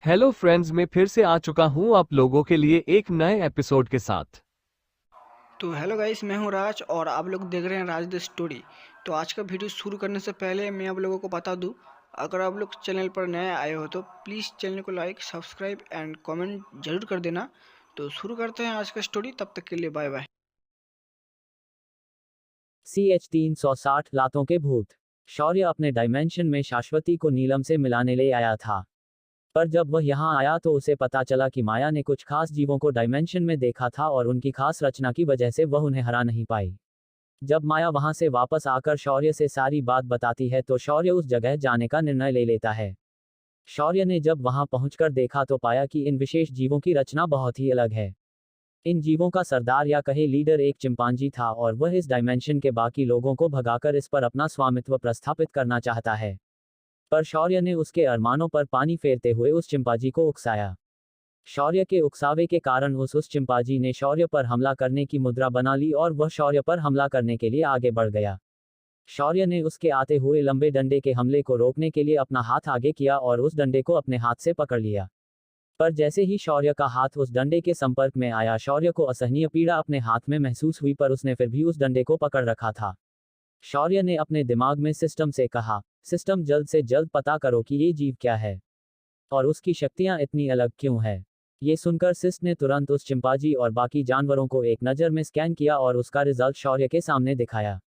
Hello friends, मैं फिर से आ चुका हूं आप लोगों के लिए एक नए एपिसोड के साथ। तो हेलो गाइस, मैं हूं राज और आप लोग देख रहे हैं राज द स्टोरी। तो आज का वीडियो शुरू करने से पहले मैं आप लोगों को बता दूं, अगर आप लोग चैनल पर नए आए हो तो प्लीज़ चैनल को लाइक, सब्सक्राइब एंड कमेंट जरूर कर देना। तो शुरू करते हैं आज का स्टोरी, तब तक के लिए बाय बाय। CH-360 लातों के भूत। शौर्य अपने डायमेंशन में शाश्वती को नीलम से मिलाने ले आया था। पर जब वह यहाँ आया तो उसे पता चला कि माया ने कुछ खास जीवों को डायमेंशन में देखा था और उनकी खास रचना की वजह से वह उन्हें हरा नहीं पाई। जब माया वहां से वापस आकर शौर्य से सारी बात बताती है तो शौर्य उस जगह जाने का निर्णय ले लेता है। शौर्य ने जब वहां पहुंचकर देखा तो पाया कि इन विशेष जीवों की रचना बहुत ही अलग है। इन जीवों का सरदार या कहे लीडर एक चिंपांजी था और वह इस डायमेंशन के बाकी लोगों को भगाकर इस पर अपना स्वामित्व प्रस्थापित करना चाहता है। पर शौर्य ने उसके अरमानों पर पानी फेरते हुए उस चिंपांजी को उकसाया। शौर्य के उकसावे के कारण उस चिंपांजी ने शौर्य पर हमला करने की मुद्रा बना ली और वह शौर्य पर हमला करने के लिए आगे बढ़ गया। शौर्य ने उसके आते हुए लंबे डंडे के हमले को रोकने के लिए अपना हाथ आगे किया और उस डंडे को अपने हाथ से पकड़ लिया। पर जैसे ही शौर्य का हाथ उस डंडे के संपर्क में आया, शौर्य को असहनीय पीड़ा अपने हाथ में महसूस हुई, पर उसने फिर भी उस डंडे को पकड़ रखा था। शौर्य ने अपने दिमाग में सिस्टम से कहा, सिस्टम जल्द से जल्द पता करो कि ये जीव क्या है और उसकी शक्तियां इतनी अलग क्यों है। ये सुनकर सिस्ट ने तुरंत उस चिंपांजी और बाकी जानवरों को एक नज़र में स्कैन किया और उसका रिजल्ट शौर्य के सामने दिखाया।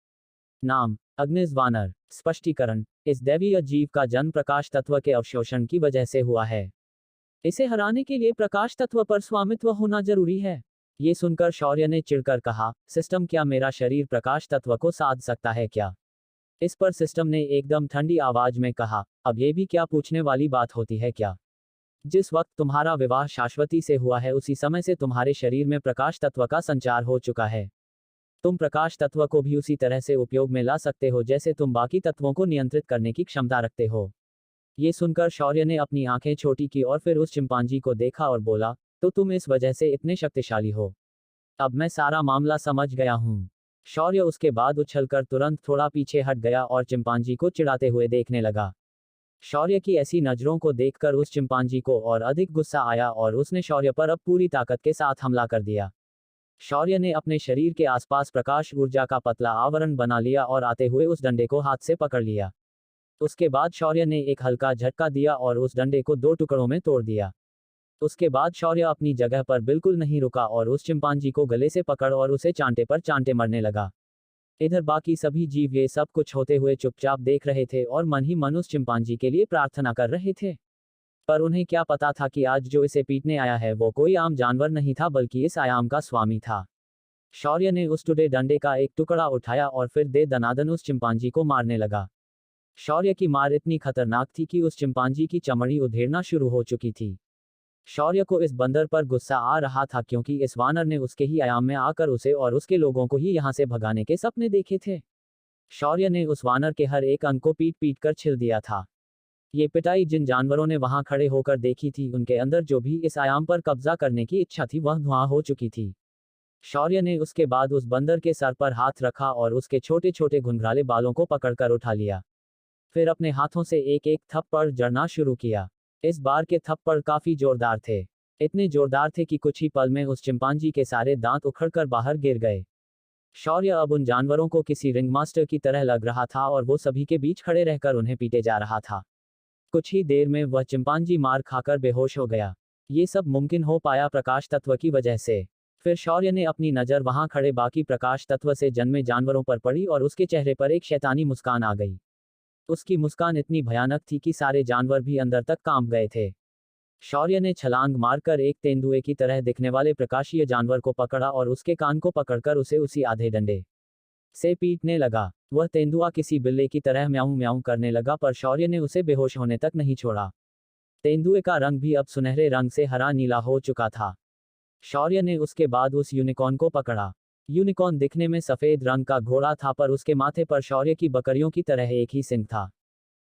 नाम अग्निज वानर। स्पष्टीकरण, इस दैवीय जीव का जन्म प्रकाश तत्व के अवशोषण की वजह से हुआ है। इसे हराने के लिए प्रकाश तत्व पर स्वामित्व होना जरूरी है। ये सुनकर शौर्य ने चिढ़कर कहा, सिस्टम क्या मेरा शरीर प्रकाश तत्व को साध सकता है क्या? इस पर सिस्टम ने एकदम ठंडी आवाज में कहा, अब ये भी क्या पूछने वाली बात होती है क्या? जिस वक्त तुम्हारा विवाह शाश्वती से हुआ है उसी समय से तुम्हारे शरीर में प्रकाश तत्व का संचार हो चुका है। तुम प्रकाश तत्व को भी उसी तरह से उपयोग में ला सकते हो जैसे तुम बाकी तत्वों को नियंत्रित करने की क्षमता रखते हो। ये सुनकर शौर्य ने अपनी आंखें छोटी की और फिर उस चिंपांजी को देखा और बोला, तो तुम इस वजह से इतने शक्तिशाली हो? अब मैं सारा मामला समझ गया हूँ। शौर्य उसके बाद उछलकर तुरंत थोड़ा पीछे हट गया और चिंपांजी को चिढ़ाते हुए देखने लगा। शौर्य की ऐसी नजरों को देखकर उस चिंपांजी को और अधिक गुस्सा आया और उसने शौर्य पर अब पूरी ताकत के साथ हमला कर दिया। शौर्य ने अपने शरीर के आसपास प्रकाश ऊर्जा का पतला आवरण बना लिया और आते हुए उस डंडे को हाथ से पकड़ लिया। उसके बाद शौर्य ने एक हल्का झटका दिया और उस डंडे को दो टुकड़ों में तोड़ दिया। उसके बाद शौर्य अपनी जगह पर बिल्कुल नहीं रुका और उस चिंपांजी को गले से पकड़ और उसे चांटे पर चांटे मरने लगा। इधर बाकी सभी जीव ये सब कुछ होते हुए चुपचाप देख रहे थे और मन ही मन उस चिंपांजी के लिए प्रार्थना कर रहे थे। पर उन्हें क्या पता था कि आज जो इसे पीटने आया है वो कोई आम जानवर नहीं था बल्कि इस आयाम का स्वामी था। शौर्य ने उस टूटे डंडे का एक टुकड़ा उठाया और फिर दे दनादन उस चिंपांजी को मारने लगा। शौर्य की मार इतनी खतरनाक थी कि उस चिंपांजी की चमड़ी उधेड़ना शुरू हो चुकी थी। शौर्य को इस बंदर पर गुस्सा आ रहा था क्योंकि इस वानर ने उसके ही आयाम में आकर उसे और उसके लोगों को ही यहाँ से भगाने के सपने देखे थे। शौर्य ने उस वानर के हर एक अंग को पीट पीट कर छिल दिया था। ये पिटाई जिन जानवरों ने वहां खड़े होकर देखी थी उनके अंदर जो भी इस आयाम पर कब्जा करने की इच्छा थी वह धुआं हो चुकी थी। शौर्य ने उसके बाद उस बंदर के सर पर हाथ रखा और उसके छोटे छोटे घुंघराले बालों को पकड़कर उठा लिया। फिर अपने हाथों से एक एक थप्पड़ जड़ना शुरू किया। इस बार के थप्पड़ काफी जोरदार थे। इतने जोरदार थे कि कुछ ही पल में उस चिंपांजी के सारे दांत उखड़कर बाहर गिर गए। शौर्य अब उन जानवरों को किसी रिंग मास्टर की तरह लग रहा था और वो सभी के बीच खड़े रहकर उन्हें पीटे जा रहा था। कुछ ही देर में वह चिंपांजी मार खाकर बेहोश हो गया। ये सब मुमकिन हो पाया प्रकाश तत्व की वजह से। फिर शौर्य ने अपनी नज़र वहां खड़े बाकी प्रकाश तत्व से जन्मे जानवरों पर पड़ी और उसके चेहरे पर एक शैतानी मुस्कान आ गई। उसकी मुस्कान इतनी भयानक थी कि सारे जानवर भी अंदर तक कांप गए थे। शौर्य ने छलांग मारकर एक तेंदुए की तरह दिखने वाले प्रकाशीय जानवर को पकड़ा और उसके कान को पकड़कर उसे उसी आधे डंडे से पीटने लगा। वह तेंदुआ किसी बिल्ले की तरह म्याऊं म्याऊं करने लगा पर शौर्य ने उसे बेहोश होने तक नहीं छोड़ा। तेंदुए का रंग भी अब सुनहरे रंग से हरा नीला हो चुका था। शौर्य ने उसके बाद उस यूनिकॉर्न को पकड़ा। यूनिकॉर्न दिखने में सफेद रंग का घोड़ा था पर उसके माथे पर शौर्य की बकरियों की तरह एक ही सिंग था।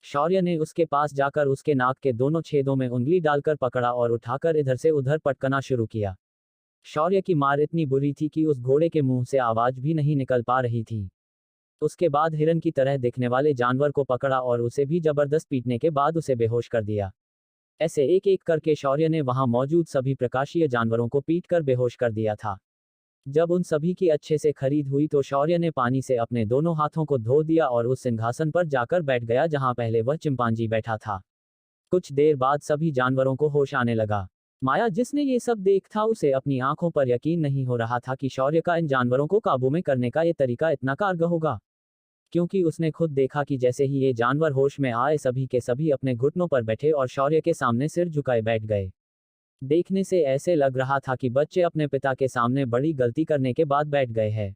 शौर्य ने उसके पास जाकर उसके नाक के दोनों छेदों में उंगली डालकर पकड़ा और उठाकर इधर से उधर पटकना शुरू किया। शौर्य की मार इतनी बुरी थी कि उस घोड़े के मुंह से आवाज भी नहीं निकल पा रही थी। उसके बाद हिरन की तरह दिखने वाले जानवर को पकड़ा और उसे भी जबरदस्त पीटने के बाद उसे बेहोश कर दिया। ऐसे एक एक करके शौर्य ने वहां मौजूद सभी प्रकाशीय जानवरों को पीटकर बेहोश कर दिया था। जब उन सभी की अच्छे से खरीद हुई तो शौर्य ने पानी से अपने दोनों हाथों को धो दिया और उस सिंहासन पर जाकर बैठ गया जहां पहले वह चिंपांजी बैठा था। कुछ देर बाद सभी जानवरों को होश आने लगा। माया, जिसने ये सब देख था, उसे अपनी आंखों पर यकीन नहीं हो रहा था कि शौर्य का इन जानवरों को काबू में करने का ये तरीका इतना कारगर होगा, क्योंकि उसने खुद देखा कि जैसे ही ये जानवर होश में आए सभी के सभी अपने घुटनों पर बैठे और शौर्य के सामने सिर झुकाए बैठ गए। देखने से ऐसे लग रहा था कि बच्चे अपने पिता के सामने बड़ी गलती करने के बाद बैठ गए हैं।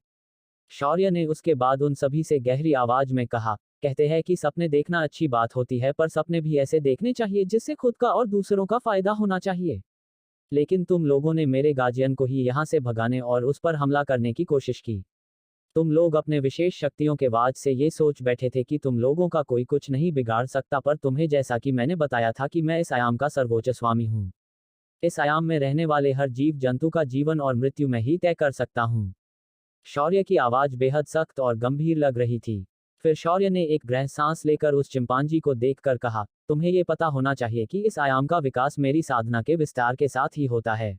शौर्य ने उसके बाद उन सभी से गहरी आवाज में कहा, कहते हैं कि सपने देखना अच्छी बात होती है, पर सपने भी ऐसे देखने चाहिए जिससे खुद का और दूसरों का फायदा होना चाहिए। लेकिन तुम लोगों ने मेरे गार्जियन को ही यहाँ से भगाने और उस पर हमला करने की कोशिश की। तुम लोग अपने विशेष शक्तियों के वाज से ये सोच बैठे थे कि तुम लोगों का कोई कुछ नहीं बिगाड़ सकता, पर तुम्हें, जैसा कि मैंने बताया था कि मैं इस आयाम का सर्वोच्च स्वामी हूँ। इस आयाम में रहने वाले हर जीव जंतु का जीवन और मृत्यु मैं ही तय कर सकता हूँ। शौर्य की आवाज बेहद सख्त और गंभीर लग रही थी। फिर शौर्य ने एक गहरी सांस लेकर उस चिंपांजी को देखकर कहा, तुम्हें ये पता होना चाहिए कि इस आयाम का विकास मेरी साधना के विस्तार के साथ ही होता है।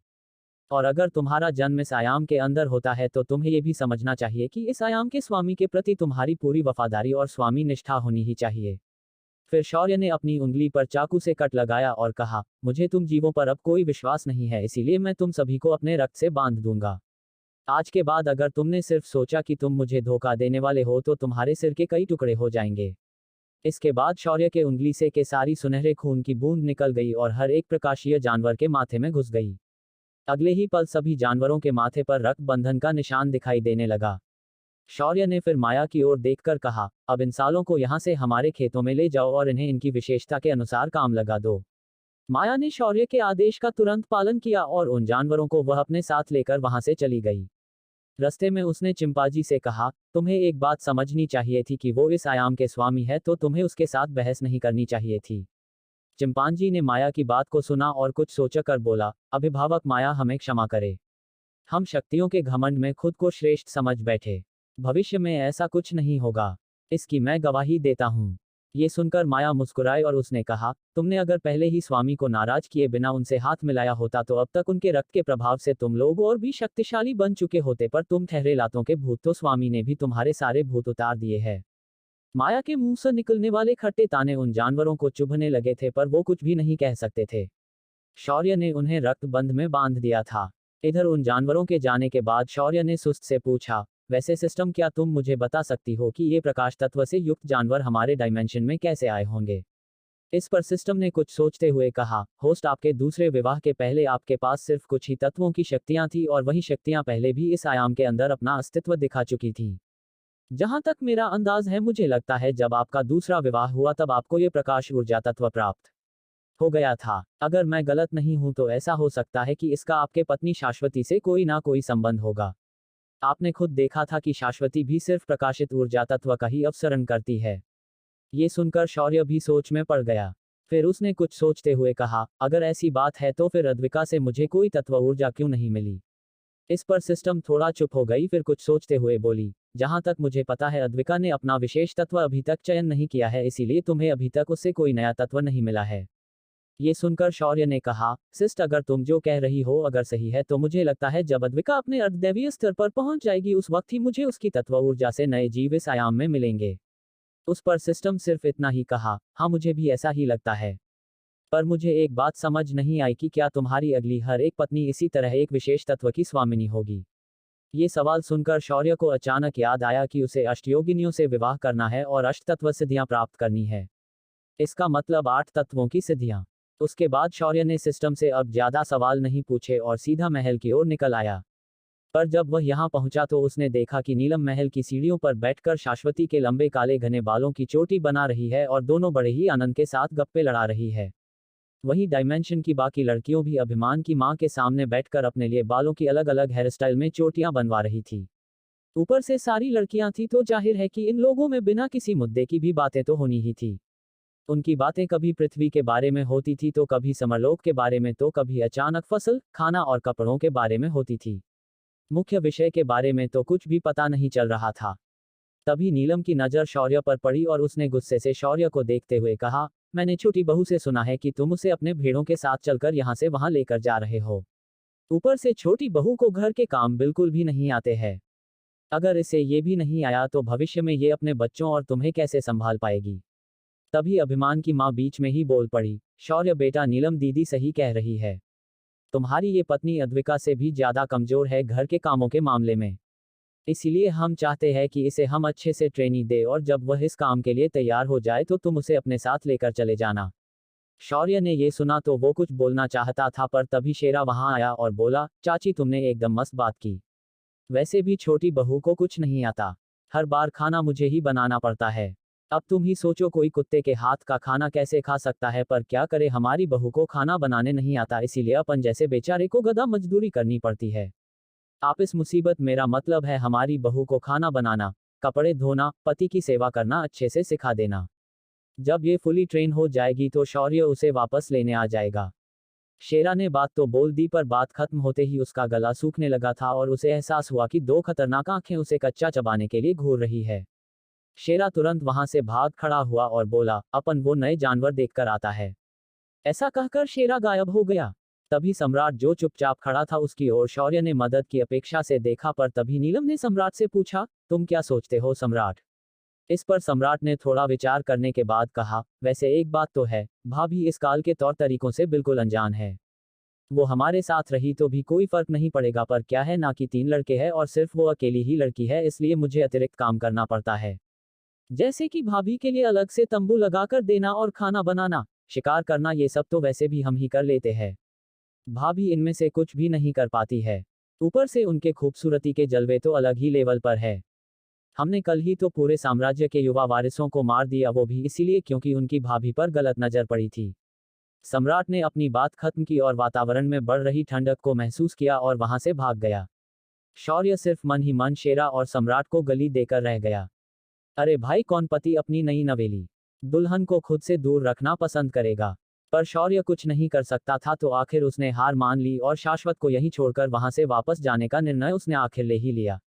और अगर तुम्हारा जन्म इस आयाम के अंदर होता है तो तुम्हें ये भी समझना चाहिए कि इस आयाम के स्वामी के प्रति तुम्हारी पूरी वफादारी और स्वामी निष्ठा होनी ही चाहिए। फिर शौर्य ने अपनी उंगली पर चाकू से कट लगाया और कहा, मुझे तुम जीवों पर अब कोई विश्वास नहीं है, इसीलिए मैं तुम सभी को अपने रक्त से बांध दूंगा। आज के बाद अगर तुमने सिर्फ सोचा कि तुम मुझे धोखा देने वाले हो तो तुम्हारे सिर के कई टुकड़े हो जाएंगे। इसके बाद शौर्य के उंगली से के सारी सुनहरे खून की बूंद निकल गई और हर एक प्रकाशीय जानवर के माथे में घुस गई। अगले ही पल सभी जानवरों के माथे पर रक्त बंधन का निशान दिखाई देने लगा। शौर्य ने फिर माया की ओर देखकर कहा, अब इन सालों को यहाँ से हमारे खेतों में ले जाओ और इन्हें इनकी विशेषता के अनुसार काम लगा दो। माया ने शौर्य के आदेश का तुरंत पालन किया और उन जानवरों को वह अपने साथ लेकर वहां से चली गई। रास्ते में उसने चिंपांजी से कहा, तुम्हें एक बात समझनी चाहिए थी कि वो इस आयाम के स्वामी है, तो तुम्हें उसके साथ बहस नहीं करनी चाहिए थी। चिंपांजी ने माया की बात को सुना और कुछ सोचकर बोला, अभिभावक माया, हमें क्षमा करे। हम शक्तियों के घमंड में खुद को श्रेष्ठ समझ बैठे। भविष्य में ऐसा कुछ नहीं होगा, इसकी मैं गवाही देता हूँ। ये सुनकर माया मुस्कुराई और उसने कहा, तुमने अगर पहले ही स्वामी को नाराज किए बिना उनसे हाथ मिलाया होता तो अब तक उनके रक्त के प्रभाव से तुम लोग और भी शक्तिशाली बन चुके होते, पर तुम ठहरे लातों के भूत, तो स्वामी ने भी तुम्हारे सारे भूत उतार दिए हैं। माया के मुंह से निकलने वाले खट्टे ताने उन जानवरों को चुभने लगे थे, पर वो कुछ भी नहीं कह सकते थे। शौर्य ने उन्हें रक्तबंध में बांध दिया था। इधर उन जानवरों के जाने के बाद शौर्य ने सुस्त से पूछा, वैसे सिस्टम, क्या तुम मुझे बता सकती हो कि ये प्रकाश तत्व से युक्त जानवर हमारे डायमेंशन में कैसे आए होंगे? इस पर सिस्टम ने कुछ सोचते हुए कहा, होस्ट, आपके दूसरे विवाह के पहले आपके पास सिर्फ कुछ ही तत्वों की शक्तियां थी और वही शक्तियां पहले भी इस आयाम के अंदर अपना अस्तित्व दिखा चुकी थी। जहां तक मेरा अंदाज है, मुझे लगता है जब आपका दूसरा विवाह हुआ तब आपको ये प्रकाश ऊर्जा तत्व प्राप्त हो गया था। अगर मैं गलत नहीं हूं तो ऐसा हो सकता है कि इसका आपके पत्नी शाश्वती से कोई ना कोई संबंध होगा। आपने खुद देखा था कि शाश्वती भी सिर्फ प्रकाशित ऊर्जा तत्व का ही अपसरण करती है। ये सुनकर शौर्य भी सोच में पड़ गया। फिर उसने कुछ सोचते हुए कहा, अगर ऐसी बात है तो फिर अद्विका से मुझे कोई तत्व ऊर्जा क्यों नहीं मिली? इस पर सिस्टम थोड़ा चुप हो गई, फिर कुछ सोचते हुए बोली, जहां तक मुझे पता है अद्विका ने अपना विशेष तत्व अभी तक चयन नहीं किया है, इसीलिए तुम्हें अभी तक उससे कोई नया तत्व नहीं मिला है। ये सुनकर शौर्य ने कहा, सिस्ट, अगर तुम जो कह रही हो अगर सही है तो मुझे लगता है जब अद्विका अपने अर्धदैवीय स्तर पर पहुंच जाएगी उस वक्त ही मुझे उसकी तत्व ऊर्जा से नए जीव इस आयाम में मिलेंगे। उस पर सिस्टम सिर्फ इतना ही कहा, हाँ मुझे भी ऐसा ही लगता है। पर मुझे एक बात समझ नहीं आई कि क्या तुम्हारी अगली हर एक पत्नी इसी तरह एक विशेष तत्व की स्वामिनी होगी? ये सवाल सुनकर शौर्य को अचानक याद आया कि उसे अष्टयोगिनियों से विवाह करना है और अष्ट तत्व सिद्धियां प्राप्त करनी है। इसका मतलब 8 तत्वों की सिद्धियां। उसके बाद शौर्य ने सिस्टम से अब ज्यादा सवाल नहीं पूछे और सीधा महल की ओर निकल आया। पर जब वह यहां पहुंचा तो उसने देखा कि नीलम महल की सीढ़ियों पर बैठकर शाश्वती के लंबे काले घने बालों की चोटी बना रही है और दोनों बड़े ही आनंद के साथ गप्पे लड़ा रही है। वहीं डायमेंशन की बाकी लड़कियों भी अभिमान की मां के सामने बैठकर अपने लिए बालों की अलग अलग हेयर स्टाइल में चोटियां बनवा रही थी। ऊपर से सारी लड़कियां थी तो जाहिर है कि इन लोगों में बिना किसी मुद्दे की भी बातें तो होनी ही थी। उनकी बातें कभी पृथ्वी के बारे में होती थी तो कभी समरलोक के बारे में तो कभी अचानक फसल, खाना और कपड़ों के बारे में होती थी। मुख्य विषय के बारे में तो कुछ भी पता नहीं चल रहा था। तभी नीलम की नज़र शौर्य पर पड़ी और उसने गुस्से से शौर्य को देखते हुए कहा, मैंने छोटी बहू से सुना है कि तुम उसे अपने भेड़ों के साथ चलकर यहाँ से वहाँ लेकर जा रहे हो। ऊपर से छोटी बहू को घर के काम बिल्कुल भी नहीं आते हैं। अगर इसे ये भी नहीं आया तो भविष्य में ये अपने बच्चों और तुम्हें कैसे संभाल पाएगी। तभी अभिमान की माँ बीच में ही बोल पड़ी, शौर्य बेटा, नीलम दीदी सही कह रही है। तुम्हारी ये पत्नी अद्विका से भी ज्यादा कमजोर है घर के कामों के मामले में। इसीलिए हम चाहते हैं कि इसे हम अच्छे से ट्रेनिंग दे और जब वह इस काम के लिए तैयार हो जाए तो तुम उसे अपने साथ लेकर चले जाना। शौर्य ने ये सुना तो वो कुछ बोलना चाहता था पर तभी शेरा वहां आया और बोला, चाची तुमने एकदम मस्त बात की। वैसे भी छोटी बहू को कुछ नहीं आता, हर बार खाना मुझे ही बनाना पड़ता है। अब तुम ही सोचो कोई कुत्ते के हाथ का खाना कैसे खा सकता है, पर क्या करे हमारी बहू को खाना बनाने नहीं आता, इसीलिए अपन जैसे बेचारे को गधा मजदूरी करनी पड़ती है। आप इस मुसीबत, मेरा मतलब है हमारी बहू को खाना बनाना, कपड़े धोना, पति की सेवा करना अच्छे से सिखा देना। जब ये फुली ट्रेन हो जाएगी तो शौर्य उसे वापस लेने आ जाएगा। शेरा ने बात तो बोल दी पर बात खत्म होते ही उसका गला सूखने लगा था और उसे एहसास हुआ कि दो खतरनाक आंखें उसे कच्चा चबाने के लिए घूर रही है। शेरा तुरंत वहां से भाग खड़ा हुआ और बोला, अपन वो नए जानवर देखकर आता है। ऐसा कहकर शेरा गायब हो गया। तभी सम्राट जो चुपचाप खड़ा था उसकी ओर शौर्य ने मदद की अपेक्षा से देखा, पर तभी नीलम ने सम्राट से पूछा, तुम क्या सोचते हो सम्राट। इस पर सम्राट ने थोड़ा विचार करने के बाद कहा, वैसे एक बात तो है, भाभी इस काल के तौर तरीकों से बिल्कुल अनजान है। वो हमारे साथ रही तो भी कोई फर्क नहीं पड़ेगा, पर क्या है ना कि 3 लड़के हैं और सिर्फ वो अकेली ही लड़की है, इसलिए मुझे अतिरिक्त काम करना पड़ता है। जैसे कि भाभी के लिए अलग से तंबू लगाकर देना और खाना बनाना, शिकार करना, ये सब तो वैसे भी हम ही कर लेते हैं। भाभी इनमें से कुछ भी नहीं कर पाती है। ऊपर से उनके खूबसूरती के जलवे तो अलग ही लेवल पर है। हमने कल ही तो पूरे साम्राज्य के युवा वारिसों को मार दिया, वो भी इसीलिए क्योंकि उनकी भाभी पर गलत नजर पड़ी थी। सम्राट ने अपनी बात खत्म की और वातावरण में बढ़ रही ठंडक को महसूस किया और वहां से भाग गया। शौर्य सिर्फ मन ही मन शेरा और सम्राट को गली देकर रह गया। अरे भाई, कौन पति अपनी नई नवेली दुल्हन को खुद से दूर रखना पसंद करेगा। पर शौर्य कुछ नहीं कर सकता था तो आखिर उसने हार मान ली और शाश्वत को यहीं छोड़कर वहां से वापस जाने का निर्णय उसने आखिर ले ही लिया।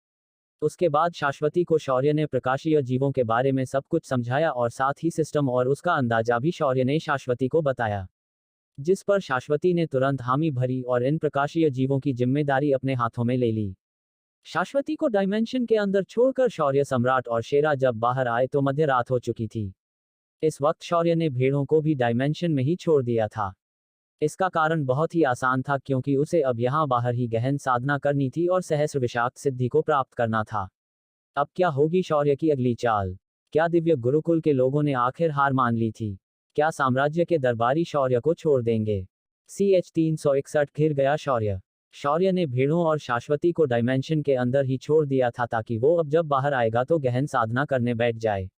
उसके बाद शाश्वती को शौर्य ने प्रकाशीय जीवों के बारे में सब कुछ समझाया और साथ ही सिस्टम और उसका अंदाजा भी शौर्य ने शाश्वती को बताया, जिस पर शाश्वती ने तुरंत हामी भरी और इन प्रकाशीय जीवों की जिम्मेदारी अपने हाथों में ले ली। शाश्वती को डायमेंशन के अंदर छोड़कर शौर्य, सम्राट और शेरा जब बाहर आए तो मध्य रात हो चुकी थी। इस वक्त शौर्य ने भेड़ों को भी डायमेंशन में ही छोड़ दिया था। इसका कारण बहुत ही आसान था, क्योंकि उसे अब यहाँ बाहर ही गहन साधना करनी थी और सहस्र विषाक्त सिद्धि को प्राप्त करना था। अब क्या होगी शौर्य की अगली चाल। क्या दिव्य गुरुकुल के लोगों ने आखिर हार मान ली थी। क्या साम्राज्य के दरबारी शौर्य को छोड़ देंगे। CH 361 घिर गया शौर्य। शौर्य ने भेड़ों और शाश्वती को डायमेंशन के अंदर ही छोड़ दिया था ताकि वो अब जब बाहर आएगा तो गहन साधना करने बैठ जाए।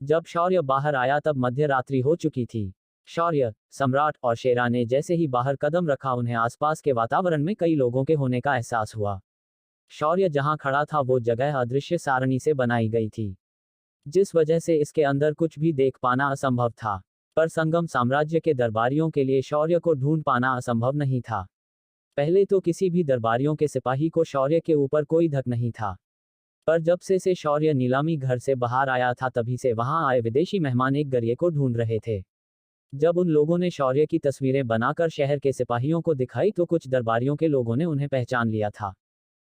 जब शौर्य बाहर आया तब मध्य रात्रि हो चुकी थी। शौर्य, सम्राट और शेरा ने जैसे ही बाहर कदम रखा उन्हें आसपास के वातावरण में कई लोगों के होने का एहसास हुआ। शौर्य जहां खड़ा था वो जगह अदृश्य सारणी से बनाई गई थी, जिस वजह से इसके अंदर कुछ भी देख पाना असंभव था। पर संगम साम्राज्य के दरबारियों के लिए शौर्य को ढूंढ पाना असंभव नहीं था। पहले तो किसी भी दरबारियों के सिपाही को शौर्य के ऊपर कोई धक नहीं था, पर जब से शौर्य नीलामी घर से बाहर आया था तभी से वहां आए विदेशी मेहमान एक गरिए को ढूंढ रहे थे। जब उन लोगों ने शौर्य की तस्वीरें बनाकर शहर के सिपाहियों को दिखाई तो कुछ दरबारियों के लोगों ने उन्हें पहचान लिया था।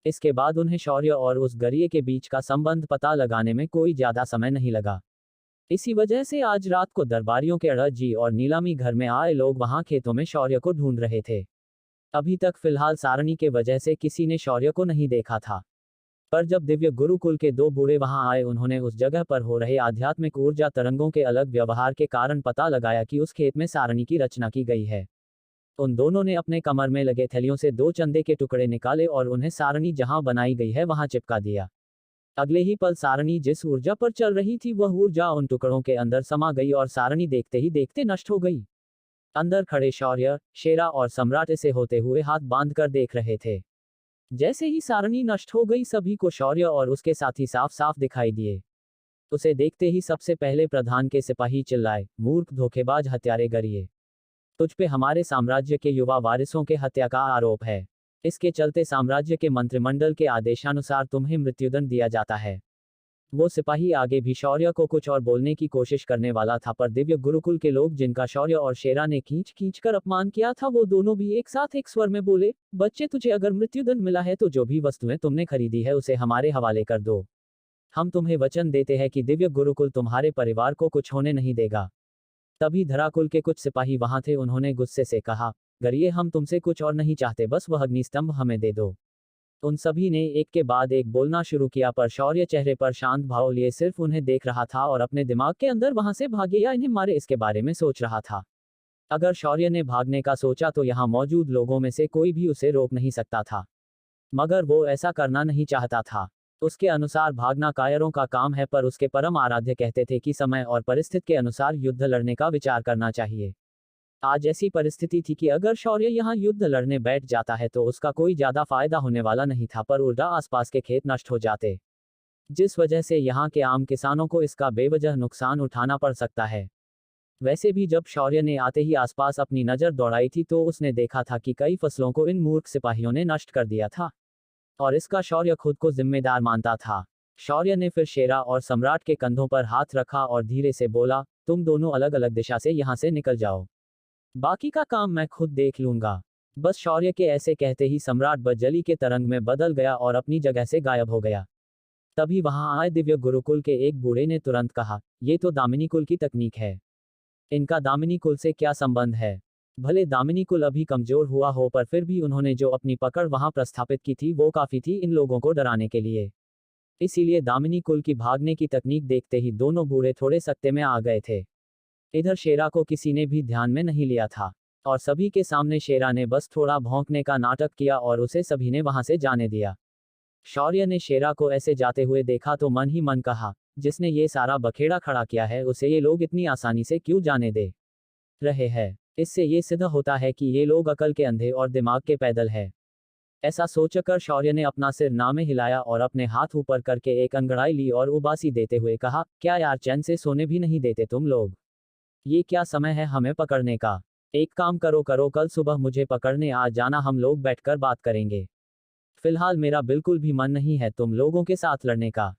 इसके बाद उन्हें शौर्य और उस गरिए के बीच का संबंध पता लगाने में कोई ज्यादा समय नहीं लगा। इसी वजह से आज रात को दरबारियों के अड़जी और नीलामी घर में आए लोग वहां खेतों में शौर्य को ढूंढ रहे थे। अभी तक फिलहाल सारणी के वजह से किसी ने शौर्य को नहीं देखा था, पर जब दिव्य गुरुकुल के 2 बूढ़े वहां आए उन्होंने उस जगह पर हो रहे आध्यात्मिक ऊर्जा तरंगों के अलग व्यवहार के कारण पता लगाया कि उस खेत में सारणी की रचना की गई है। उन दोनों ने अपने कमर में लगे थैलियों से 2 चंदे के टुकड़े निकाले और उन्हें सारणी जहां बनाई गई है वहां चिपका दिया। अगले ही पल सारणी जिस ऊर्जा पर चल रही थी वह ऊर्जा उन टुकड़ों के अंदर समा गई और सारणी देखते ही देखते नष्ट हो गई। अंदर खड़े शौर्य, शेरा और सम्राट इसे होते हुए हाथ बांधकर देख रहे थे। जैसे ही सारणी नष्ट हो गई सभी को शौर्य और उसके साथी साफ साफ दिखाई दिए। उसे देखते ही सबसे पहले प्रधान के सिपाही चिल्लाए, मूर्ख, धोखेबाज, हत्यारे गरिए, तुझ पे हमारे साम्राज्य के युवा वारिसों के हत्या का आरोप है। इसके चलते साम्राज्य के मंत्रिमंडल के आदेशानुसार तुम्हें मृत्युदंड दिया जाता है। वो सिपाही आगे भी शौर्य को कुछ और बोलने की कोशिश करने वाला था, पर दिव्य गुरुकुल के लोग जिनका शौर्य और शेरा ने खींच खींच कर अपमान किया था, वो दोनों भी एक साथ एक स्वर में बोले, बच्चे, तुझे अगर मृत्युदंड मिला है तो जो भी वस्तुएं तुमने खरीदी है उसे हमारे हवाले कर दो। हम तुम्हें वचन देते हैं कि दिव्य गुरुकुल तुम्हारे परिवार को कुछ होने नहीं देगा। तभी धराकुल के कुछ सिपाही वहां थे, उन्होंने गुस्से से कहा, गरिए, हम तुमसे कुछ और नहीं चाहते, बस वह अग्निस्तंभ हमें दे दो। उन सभी ने एक के बाद एक बोलना शुरू किया, पर शौर्य चेहरे पर शांत भाव लिए सिर्फ उन्हें देख रहा था और अपने दिमाग के अंदर वहां से भागे या इन्हें मारे इसके बारे में सोच रहा था। अगर शौर्य ने भागने का सोचा तो यहाँ मौजूद लोगों में से कोई भी उसे रोक नहीं सकता था, मगर वो ऐसा करना नहीं चाहता था। उसके अनुसार भागना कायरों का काम है, पर उसके परम आराध्य कहते थे कि समय और परिस्थिति के अनुसार युद्ध लड़ने का विचार करना चाहिए। आज ऐसी परिस्थिति थी कि अगर शौर्य यहाँ युद्ध लड़ने बैठ जाता है तो उसका कोई ज्यादा फायदा होने वाला नहीं था, पर उल्टा आसपास के खेत नष्ट हो जाते, जिस वजह से यहाँ के आम किसानों को इसका बेवजह नुकसान उठाना पड़ सकता है। वैसे भी जब शौर्य ने आते ही आसपास अपनी नजर दौड़ाई थी तो उसने देखा था कि कई फसलों को इन मूर्ख सिपाहियों ने नष्ट कर दिया था, और इसका शौर्य खुद को जिम्मेदार मानता था। शौर्य ने फिर शेरा और सम्राट के कंधों पर हाथ रखा और धीरे से बोला, तुम दोनों अलग अलग दिशा से यहाँ से निकल जाओ, बाकी का काम मैं खुद देख लूंगा। बस शौर्य के ऐसे कहते ही सम्राट बज्जली के तरंग में बदल गया और अपनी जगह से गायब हो गया। तभी वहां आए दिव्य गुरुकुल के एक बूढ़े ने तुरंत कहा, ये तो दामिनी कुल की तकनीक है, इनका दामिनी कुल से क्या संबंध है? भले दामिनी कुल अभी कमजोर हुआ हो, पर फिर भी उन्होंने जो अपनी पकड़ वहां प्रस्थापित की थी वो काफी थी इन लोगों को डराने के लिए। इसीलिए दामिनी कुल की भागने की तकनीक देखते ही दोनों बूढ़े थोड़े सकते में आ गए थे। इधर शेरा को किसी ने भी ध्यान में नहीं लिया था, और सभी के सामने शेरा ने बस थोड़ा भौंकने का नाटक किया और उसे सभी ने वहां से जाने दिया। शौर्य ने शेरा को ऐसे जाते हुए देखा तो मन ही मन कहा, जिसने ये सारा बखेड़ा खड़ा किया है उसे ये लोग इतनी आसानी से क्यों जाने दे रहे हैं? इससे ये सिद्ध होता है कि ये लोग अकल के अंधे और दिमाग के पैदल है। ऐसा सोचकर शौर्य ने अपना सिर नामे हिलाया और अपने हाथ ऊपर करके एक अंगड़ाई ली और उबासी देते हुए कहा, क्या यार, चैन से सोने भी नहीं देते तुम लोग? ये क्या समय है हमें पकड़ने का? एक काम करो, कल सुबह मुझे पकड़ने आ जाना, हम लोग बैठकर बात करेंगे। फिलहाल मेरा बिल्कुल भी मन नहीं है तुम लोगों के साथ लड़ने का।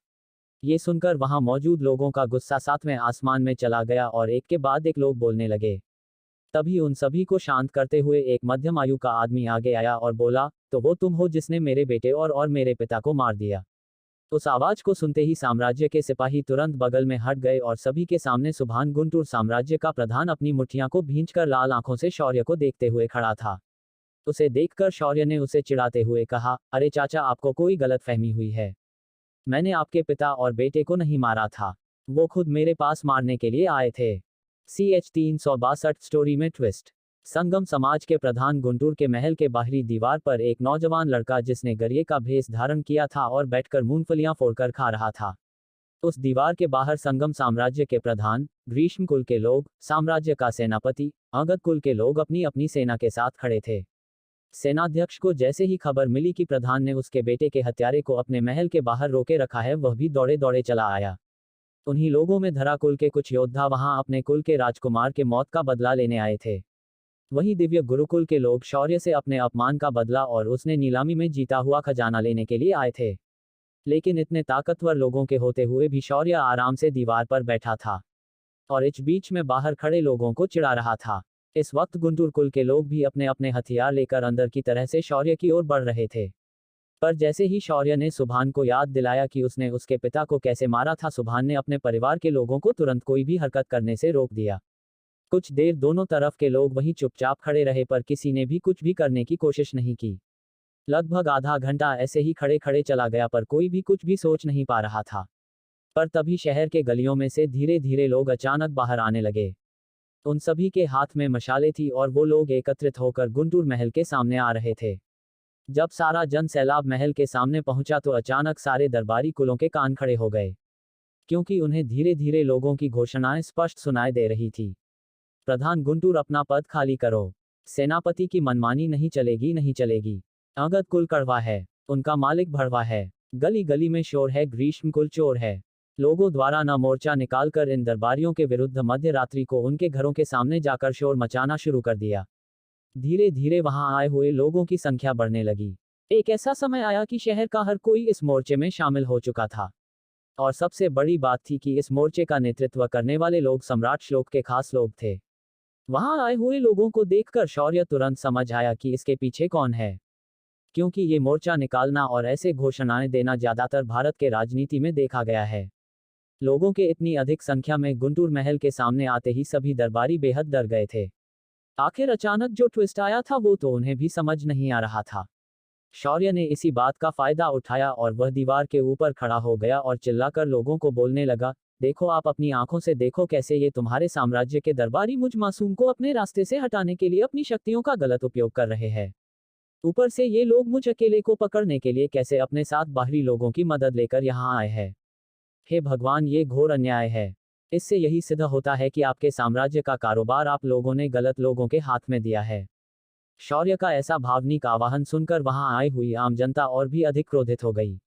ये सुनकर वहां मौजूद लोगों का गुस्सा सातवें आसमान में चला गया और एक के बाद एक लोग बोलने लगे। तभी उन सभी को शांत करते हुए एक मध्यम आयु का आदमी आगे आया और बोला, तो वो तुम हो जिसने मेरे बेटे और मेरे पिता को मार दिया? उस आवाज को सुनते ही साम्राज्य के सिपाही तुरंत बगल में हट गए और सभी के सामने सुभान गुंटूर साम्राज्य का प्रधान अपनी मुट्ठियां को भींचकर लाल आंखों से शौर्य को देखते हुए खड़ा था। उसे देखकर शौर्य ने उसे चिढ़ाते हुए कहा, अरे चाचा, आपको कोई गलतफहमी हुई है। मैंने आपके पिता और बेटे को नहीं मारा था, वो खुद मेरे पास मारने के लिए आए थे। CH 362 स्टोरी में ट्विस्ट। संगम समाज के प्रधान गुंटूर के महल के बाहरी दीवार पर एक नौजवान लड़का जिसने गरिए का भेष धारण किया था और बैठकर मूंगफलियां फोड़कर खा रहा था। उस दीवार के बाहर संगम साम्राज्य के प्रधान, ग्रीष्म कुल के लोग, साम्राज्य का सेनापति, अंगद कुल के लोग अपनी अपनी सेना के साथ खड़े थे। सेनाध्यक्ष को जैसे ही खबर मिली कि प्रधान ने उसके बेटे के हत्यारे को अपने महल के बाहर रोके रखा है, वह भी दौड़े दौड़े चला आया। उन्हीं लोगों में धरा कुल के कुछ योद्धा वहां अपने कुल के राजकुमार के मौत का बदला लेने आए थे। वहीं दिव्य गुरुकुल के लोग शौर्य से अपने अपमान का बदला और उसने नीलामी में जीता हुआ खजाना लेने के लिए आए थे। लेकिन इतने ताकतवर लोगों के होते हुए भी शौर्य आराम से दीवार पर बैठा था और इस बीच में बाहर खड़े लोगों को चिढ़ा रहा था। इस वक्त गुंटूर कुल के लोग भी अपने अपने हथियार लेकर अंदर की तरह से शौर्य की ओर बढ़ रहे थे। पर जैसे ही शौर्य ने सुभान को याद दिलाया कि उसने उसके पिता को कैसे मारा था, सुभान ने अपने परिवार के लोगों को तुरंत कोई भी हरकत करने से रोक दिया। कुछ देर दोनों तरफ के लोग वहीं चुपचाप खड़े रहे, पर किसी ने भी कुछ भी करने की कोशिश नहीं की। लगभग आधा घंटा ऐसे ही खड़े खड़े चला गया, पर कोई भी कुछ भी सोच नहीं पा रहा था। पर तभी शहर के गलियों में से धीरे धीरे लोग अचानक बाहर आने लगे। उन सभी के हाथ में मशालें थी और वो लोग एकत्रित होकर गुंटूर महल के सामने आ रहे थे। जब सारा जन सैलाब महल के सामने पहुंचा तो अचानक सारे दरबारी कुलों के कान खड़े हो गए, क्योंकि उन्हें धीरे धीरे लोगों की घोषणाएं स्पष्ट सुनाई दे रही थी। प्रधान गुंटूर, अपना पद खाली करो। सेनापति की मनमानी नहीं चलेगी, नहीं चलेगी। अंगद कुल कड़वा है, उनका मालिक भड़वा है। गली गली में शोर है, ग्रीष्म कुल चोर है। लोगों द्वारा न मोर्चा निकालकर इन दरबारियों के विरुद्ध मध्य रात्रि को उनके घरों के सामने जाकर शोर मचाना शुरू कर दिया। धीरे धीरे वहां आए हुए लोगों की संख्या बढ़ने लगी। एक ऐसा समय आया कि शहर का हर कोई इस मोर्चे में शामिल हो चुका था। और सबसे बड़ी बात थी कि इस मोर्चे का नेतृत्व करने वाले लोग सम्राट श्लोक के खास लोग थे। वहां आए हुए लोगों को देखकर शौर्य तुरंत समझ आया कि इसके पीछे कौन है, क्योंकि ये मोर्चा निकालना और ऐसे घोषणाएं देना ज्यादातर भारत के राजनीति में देखा गया है। लोगों के इतनी अधिक संख्या में गुंटूर महल के सामने आते ही सभी दरबारी बेहद डर गए थे। आखिर अचानक जो ट्विस्ट आया था वो तो उन्हें भी समझ नहीं आ रहा था। शौर्य ने इसी बात का फायदा उठाया और वह दीवार के ऊपर खड़ा हो गया और चिल्लाकर लोगों को बोलने लगा, देखो, आप अपनी आंखों से देखो कैसे ये तुम्हारे साम्राज्य के दरबारी मुझ मासूम को अपने रास्ते से हटाने के लिए अपनी शक्तियों का गलत उपयोग कर रहे हैं। ऊपर से ये लोग मुझ अकेले को पकड़ने के लिए कैसे अपने साथ बाहरी लोगों की मदद लेकर यहाँ आए हैं। हे भगवान, ये घोर अन्याय है। इससे यही सिद्ध होता है कि आपके साम्राज्य का कारोबार आप लोगों ने गलत लोगों के हाथ में दिया है। शौर्य का ऐसा भावनिक आवाहन सुनकर वहां आई हुई आम जनता और भी अधिक क्रोधित हो गई।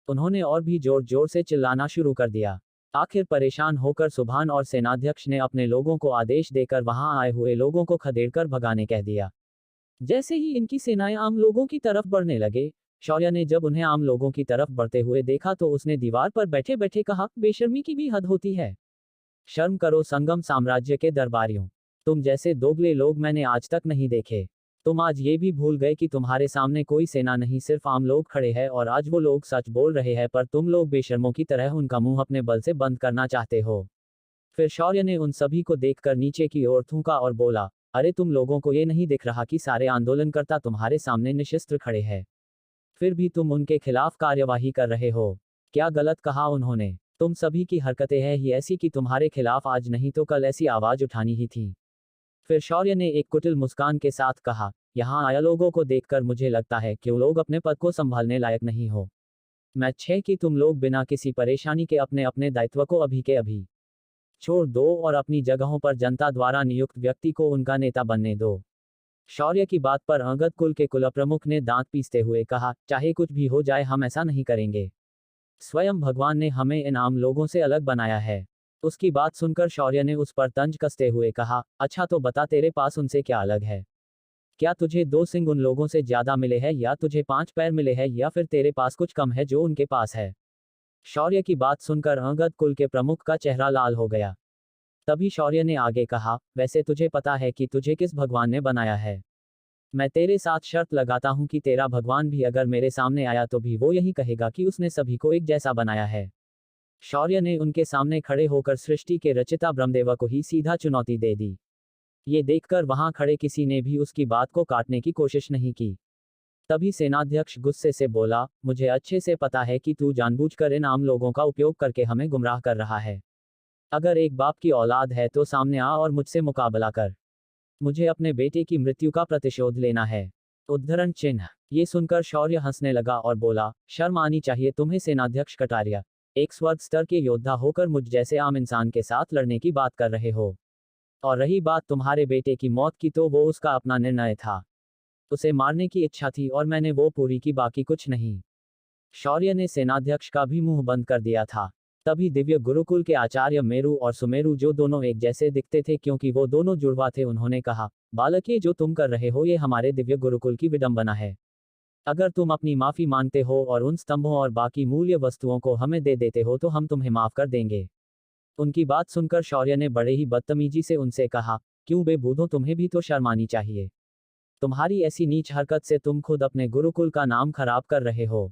उन्होंने और भी जोर जोर से चिल्लाना शुरू कर दिया। आखिर परेशान होकर सुभान और सेनाध्यक्ष ने अपने लोगों को आदेश देकर वहां आए हुए लोगों को खदेड़कर भगाने कह दिया। जैसे ही इनकी सेनाएं आम लोगों की तरफ बढ़ने लगे, शौर्य ने जब उन्हें आम लोगों की तरफ बढ़ते हुए देखा तो उसने दीवार पर बैठे बैठे कहा, बेशर्मी की भी हद होती है। शर्म करो संगम साम्राज्य के दरबारियों, तुम जैसे दोगले लोग मैंने आज तक नहीं देखे। तुम आज ये भी भूल गए कि तुम्हारे सामने कोई सेना नहीं, सिर्फ आम लोग खड़े हैं और आज वो लोग सच बोल रहे हैं, पर तुम लोग बेशर्मों की तरह उनका मुंह अपने बल से बंद करना चाहते हो। फिर शौर्य ने उन सभी को देखकर नीचे की ओर थूका और बोला, अरे तुम लोगों को ये नहीं दिख रहा कि सारे आंदोलनकर्ता तुम्हारे सामने निशस्त्र खड़े हैं, फिर भी तुम उनके खिलाफ कार्यवाही कर रहे हो। क्या गलत कहा उन्होंने? तुम सभी की हरकतें हैं ही ऐसी कि तुम्हारे खिलाफ आज नहीं तो कल ऐसी आवाज उठानी ही थी। फिर शौर्य ने एक कुटिल मुस्कान के साथ कहा, यहाँ आए लोगों को देखकर मुझे लगता है कि वो लोग अपने पद को संभालने लायक नहीं हो। मैं चाहे कि तुम लोग बिना किसी परेशानी के अपने अपने दायित्व को अभी के अभी छोड़ दो और अपनी जगहों पर जनता द्वारा नियुक्त व्यक्ति को उनका नेता बनने दो। शौर्य की बात पर अंगद कुल के कुलप्रमुख ने दांत पीसते हुए कहा, चाहे कुछ भी हो जाए हम ऐसा नहीं करेंगे। स्वयं भगवान ने हमें इन आम लोगों से अलग बनाया है। उसकी बात सुनकर शौर्य ने उस पर तंज कसते हुए कहा, अच्छा तो बता, तेरे पास उनसे क्या अलग है? क्या तुझे 2 सिंग उन लोगों से ज्यादा मिले हैं, या तुझे 5 पैर मिले हैं, या फिर तेरे पास कुछ कम है जो उनके पास है? शौर्य की बात सुनकर अंगद कुल के प्रमुख का चेहरा लाल हो गया। तभी शौर्य ने आगे कहा, वैसे तुझे पता है कि तुझे किस भगवान ने बनाया है? मैं तेरे साथ शर्त लगाता हूं कि तेरा भगवान भी अगर मेरे सामने आया तो भी वो यही कहेगा कि उसने सभी को एक जैसा बनाया है। शौर्य ने उनके सामने खड़े होकर सृष्टि के रचिता ब्रह्मदेव को ही सीधा चुनौती दे दी। ये देखकर वहां खड़े किसी ने भी उसकी बात को काटने की कोशिश नहीं की। तभी सेनाध्यक्ष गुस्से से बोला, मुझे अच्छे से पता है कि तू जानबूझकर इन आम लोगों का उपयोग करके हमें गुमराह कर रहा है। अगर एक बाप की औलाद है तो सामने आ और मुझसे मुकाबला कर। मुझे अपने बेटे की मृत्यु का प्रतिशोध लेना है। उद्धरण चिन्ह। ये सुनकर शौर्य हंसने लगा और बोला, शर्म आनी चाहिए तुम्हें सेनाध्यक्ष कटारिया, एक स्वर्ग स्तर के योद्धा होकर मुझ जैसे आम इंसान के साथ लड़ने की बात कर रहे हो। और रही बात तुम्हारे बेटे की मौत की, तो वो उसका अपना निर्णय था। उसे मारने की इच्छा थी और मैंने वो पूरी की, बाकी कुछ नहीं। शौर्य ने सेनाध्यक्ष का भी मुंह बंद कर दिया था। तभी दिव्य गुरुकुल के आचार्य मेरू और सुमेरु, जो दोनों एक जैसे दिखते थे क्योंकि वो दोनों जुड़वा थे, उन्होंने कहा, बालक, ये जो तुम कर रहे हो ये हमारे दिव्य गुरुकुल की विडंबना है। अगर तुम अपनी माफी मांगते हो और उन स्तंभों और बाकी मूल्य वस्तुओं को हमें दे देते हो तो हम तुम्हें माफ कर देंगे। उनकी बात सुनकर शौर्य ने बड़े ही बदतमीजी से उनसे कहा, क्यों बेबूदों, तुम्हें भी तो शर्म आनी चाहिए। तुम्हारी ऐसी नीच हरकत से तुम खुद अपने गुरुकुल का नाम खराब कर रहे हो।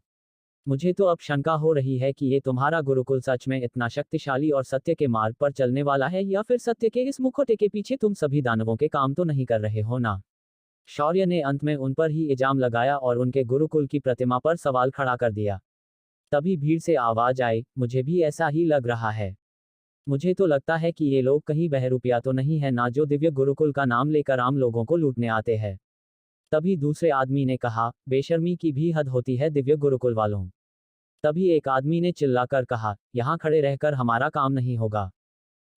मुझे तो अब शंका हो रही है कि ये तुम्हारा गुरुकुल सच में इतना शक्तिशाली और सत्य के मार्ग पर चलने वाला है, या फिर सत्य के इस मुखौटे के पीछे तुम सभी दानवों के काम तो नहीं कर रहे हो ना। शौर्य ने अंत में उन पर ही इल्जाम लगाया और उनके गुरुकुल की प्रतिमा पर सवाल खड़ा कर दिया। तभी भीड़ से आवाज आई, मुझे भी ऐसा ही लग रहा है। मुझे तो लगता है कि ये लोग कहीं बहरूपिया तो नहीं है ना, जो दिव्य गुरुकुल का नाम लेकर आम लोगों को लूटने आते हैं। तभी दूसरे आदमी ने कहा, बेशर्मी की भी हद होती है दिव्य गुरुकुल वालों। तभी एक आदमी ने चिल्लाकर कहा, यहाँ खड़े रहकर हमारा काम नहीं होगा,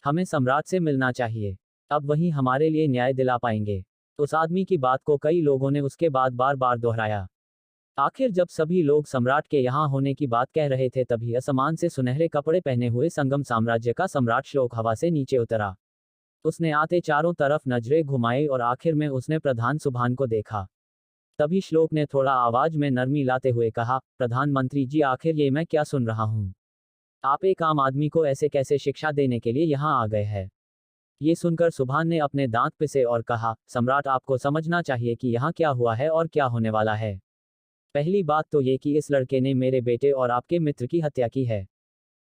हमें सम्राट से मिलना चाहिए, अब वही हमारे लिए न्याय दिला पाएंगे। उस आदमी की बात को कई लोगों ने उसके बाद बार बार दोहराया। आखिर जब सभी लोग सम्राट के यहाँ होने की बात कह रहे थे, तभी असमान से सुनहरे कपड़े पहने हुए संगम साम्राज्य का सम्राट श्लोक हवा से नीचे उतरा। उसने आते चारों तरफ नजरें घुमाई और आखिर में उसने प्रधान सुभान को देखा। तभी श्लोक ने थोड़ा आवाज में नरमी लाते हुए कहा, प्रधानमंत्री जी, आखिर ये मैं क्या सुन रहा हूँ? आप एक आम आदमी को ऐसे कैसे शिक्षा देने के लिए यहाँ आ गए हैं? ये सुनकर सुभान ने अपने दांत पिसे और कहा, सम्राट, आपको समझना चाहिए कि यहाँ क्या हुआ है और क्या होने वाला है। पहली बात तो ये कि इस लड़के ने मेरे बेटे और आपके मित्र की हत्या की है।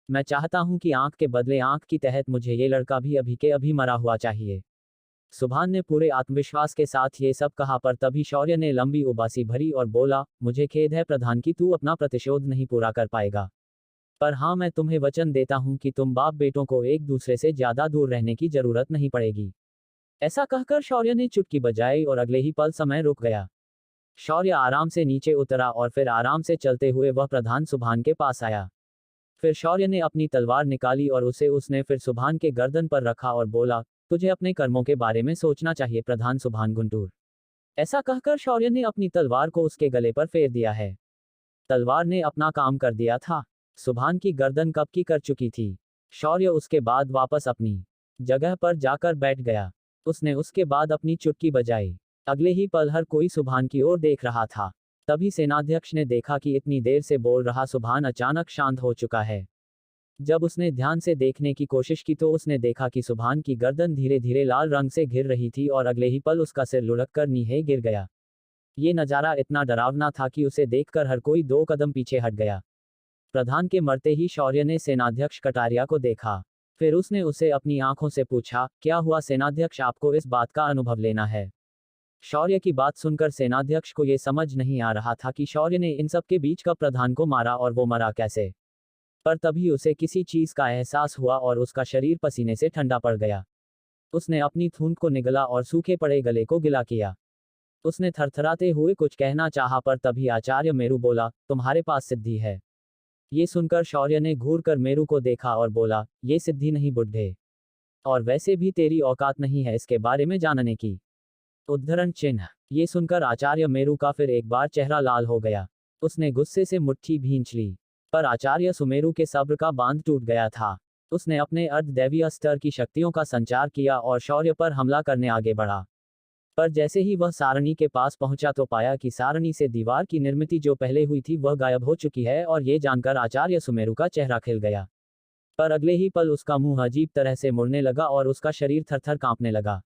मैं चाहता हूँ कि आंख के बदले आंख की तहत मुझे ये लड़का भी अभी के अभी मरा हुआ चाहिए। सुभान ने पूरे आत्मविश्वास के साथ ये सब कहा, पर तभी शौर्य ने लंबी उबासी भरी और बोला, मुझे खेद है प्रधान कि तू अपना प्रतिशोध नहीं पूरा कर पाएगा, पर हाँ, मैं तुम्हें वचन देता हूं कि तुम बाप बेटों को एक दूसरे से ज्यादा दूर रहने की जरूरत नहीं पड़ेगी। ऐसा कहकर शौर्य ने चुटकी बजाई और अगले ही पल समय रुक गया। शौर्य आराम से नीचे उतरा और फिर आराम से चलते हुए वह प्रधान सुभान के पास आया। फिर शौर्य ने अपनी तलवार निकाली और उसने फिर सुभान के गर्दन पर रखा और बोला, तुझे अपने कर्मों के बारे में सोचना चाहिए प्रधान सुभान गुंटूर। ऐसा कहकर शौर्य ने अपनी तलवार को उसके गले पर फेर दिया है। तलवार ने अपना काम कर दिया था। सुभान की गर्दन कब की कर चुकी थी। शौर्य उसके बाद वापस अपनी जगह पर जाकर बैठ गया। उसने उसके बाद अपनी चुटकी बजाई। अगले ही पल हर कोई सुभान की ओर देख रहा था। तभी सेनाध्यक्ष ने देखा कि इतनी देर से बोल रहा सुभान अचानक शांत हो चुका है। जब उसने ध्यान से देखने की कोशिश की तो उसने देखा कि सुभान की गर्दन धीरे धीरे लाल रंग से घिर रही थी और अगले ही पल उसका सिर लुढ़क कर नीचे गिर गया। ये नज़ारा इतना डरावना था कि उसे देखकर हर कोई 2 कदम पीछे हट गया। प्रधान के मरते ही शौर्य ने सेनाध्यक्ष कटारिया को देखा। फिर उसने उसे अपनी आंखों से पूछा, क्या हुआ सेनाध्यक्ष, आपको इस बात का अनुभव लेना है? शौर्य की बात सुनकर सेनाध्यक्ष को यह समझ नहीं आ रहा था कि शौर्य ने इन सब के बीच कब प्रधान को मारा और वो मरा कैसे। पर तभी उसे किसी चीज का एहसास हुआ और उसका शरीर पसीने से ठंडा पड़ गया। उसने अपनी थूंद को निगला और सूखे पड़े गले को गिला किया। उसने थरथराते हुए कुछ कहना चाहा, पर तभी आचार्य मेरू बोला, तुम्हारे पास सिद्धि है। ये सुनकर शौर्य ने घूर कर मेरू को देखा और बोला, ये सिद्धि नहीं बुड्ढे, और वैसे भी तेरी औकात नहीं है इसके बारे में जानने की। उद्धरण चिन्ह। ये सुनकर आचार्य मेरू का फिर एक बार चेहरा लाल हो गया। उसने गुस्से से मुट्ठी भींच ली, पर आचार्य सुमेरु के सब्र का बांध टूट गया था। उसने अपने अर्धदैवीय स्तर की शक्तियों का संचार किया और शौर्य पर हमला करने आगे बढ़ा। पर जैसे ही वह सारणी के पास पहुंचा तो पाया कि सारणी से दीवार की निर्मित जो पहले हुई थी वह गायब हो चुकी है, और ये जानकर आचार्य सुमेरु का चेहरा खिल गया। पर अगले ही पल उसका मुंह अजीब तरह से मुड़ने लगा और उसका शरीर थरथर कांपने लगा।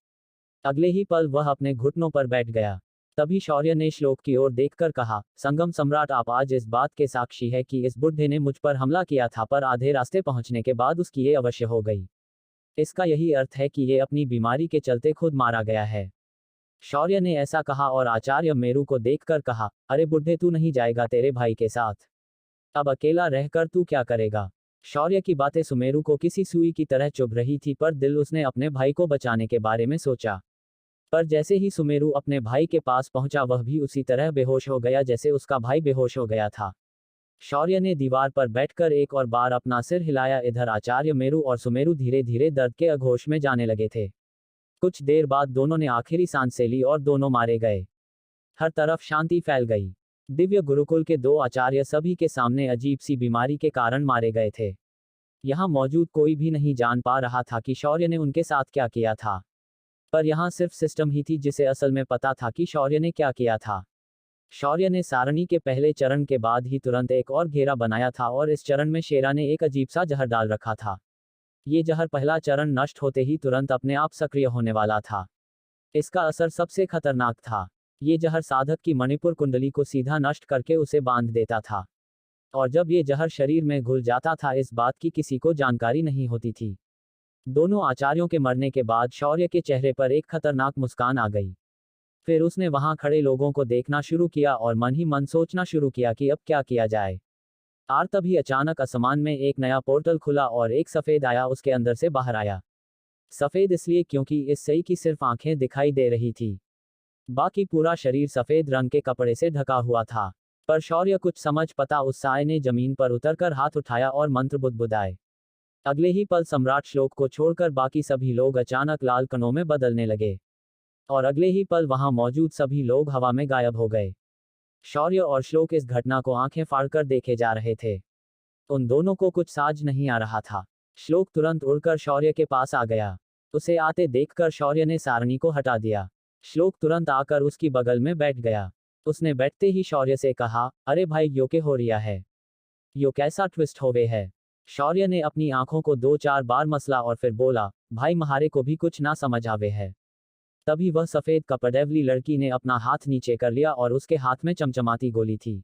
अगले ही पल वह अपने घुटनों पर बैठ गया। तभी शौर्य ने श्लोक की ओर देखकर कहा, संगम सम्राट, आप आज इस बात के साक्षी है कि इस बुड्ढे ने मुझ पर हमला किया था, पर आधे रास्ते पहुंचने के बाद उसकी ये अवश्य हो गई। इसका यही अर्थ है कि ये अपनी बीमारी के चलते खुद मारा गया है। शौर्य ने ऐसा कहा और आचार्य मेरू को देखकर कहा, अरे बुड्ढे, तू नहीं जाएगा तेरे भाई के साथ? अब अकेला रहकर तू क्या करेगा? शौर्य की बातें सुमेरु को किसी सुई की तरह चुभ रही थी, पर दिल उसने अपने भाई को बचाने के बारे में सोचा। पर जैसे ही सुमेरु अपने भाई के पास पहुंचा वह भी उसी तरह बेहोश हो गया जैसे उसका भाई बेहोश हो गया था। शौर्य ने दीवार पर बैठकर एक और बार अपना सिर हिलाया। इधर आचार्य मेरू और सुमेरु धीरे धीरे दर्द के अघोष में जाने लगे थे। कुछ देर बाद दोनों ने आखिरी सांस से ली और दोनों मारे गए। हर तरफ शांति फैल गई। दिव्य गुरुकुल के 2 आचार्य सभी के सामने अजीब सी बीमारी के कारण मारे गए थे। यहाँ मौजूद कोई भी नहीं जान पा रहा था कि शौर्य ने उनके साथ क्या किया था, पर यहाँ सिर्फ सिस्टम ही थी जिसे असल में पता था कि शौर्य ने क्या किया था। शौर्य ने सारणी के पहले चरण के बाद ही तुरंत एक और घेरा बनाया था और इस चरण में शेरा ने एक अजीब सा जहर डाल रखा था। ये जहर पहला चरण नष्ट होते ही तुरंत अपने आप सक्रिय होने वाला था। इसका असर सबसे खतरनाक था। ये जहर साधक की मणिपुर कुंडली को सीधा नष्ट करके उसे बांध देता था, और जब ये जहर शरीर में घुल जाता था इस बात की किसी को जानकारी नहीं होती थी। दोनों आचार्यों के मरने के बाद शौर्य के चेहरे पर एक खतरनाक मुस्कान आ गई। फिर उसने वहां खड़े लोगों को देखना शुरू किया और मन ही मन सोचना शुरू किया कि अब क्या किया जाए। तभी अचानक आसमान में एक नया पोर्टल खुला और एक सफेद आया उसके अंदर से बाहर आया। सफेद इसलिए क्योंकि इस सई की सिर्फ आंखें दिखाई दे रही थी, बाकी पूरा शरीर सफेद रंग के कपड़े से ढका हुआ था। पर शौर्य कुछ समझ पता उस साय ने जमीन पर उतरकर हाथ उठाया और मंत्र बुदबुदाए। अगले ही पल सम्राट श्लोक को छोड़कर बाकी सभी लोग अचानक लाल कणों में बदलने लगे, और अगले ही पल वहां मौजूद सभी लोग हवा में गायब हो गए। शौर्य और श्लोक इस घटना को आंखें फाड़कर देखे जा रहे थे। उन दोनों को कुछ साज नहीं आ रहा था। श्लोक तुरंत उड़कर शौर्य के पास आ गया। उसे आते देखकर शौर्य ने सारणी को हटा दिया। श्लोक तुरंत आकर उसकी बगल में बैठ गया। उसने बैठते ही शौर्य से कहा, अरे भाई, यो के हो रिया है? यो कैसा ट्विस्ट हो गए है? शौर्य ने अपनी आंखों को 2-4 बार मसला और फिर बोला, भाई म्हारे को भी कुछ ना समझ आवे है। तभी वह सफेद कपड़ेवली लड़की ने अपना हाथ नीचे कर लिया और उसके हाथ में चमचमाती गोली थी।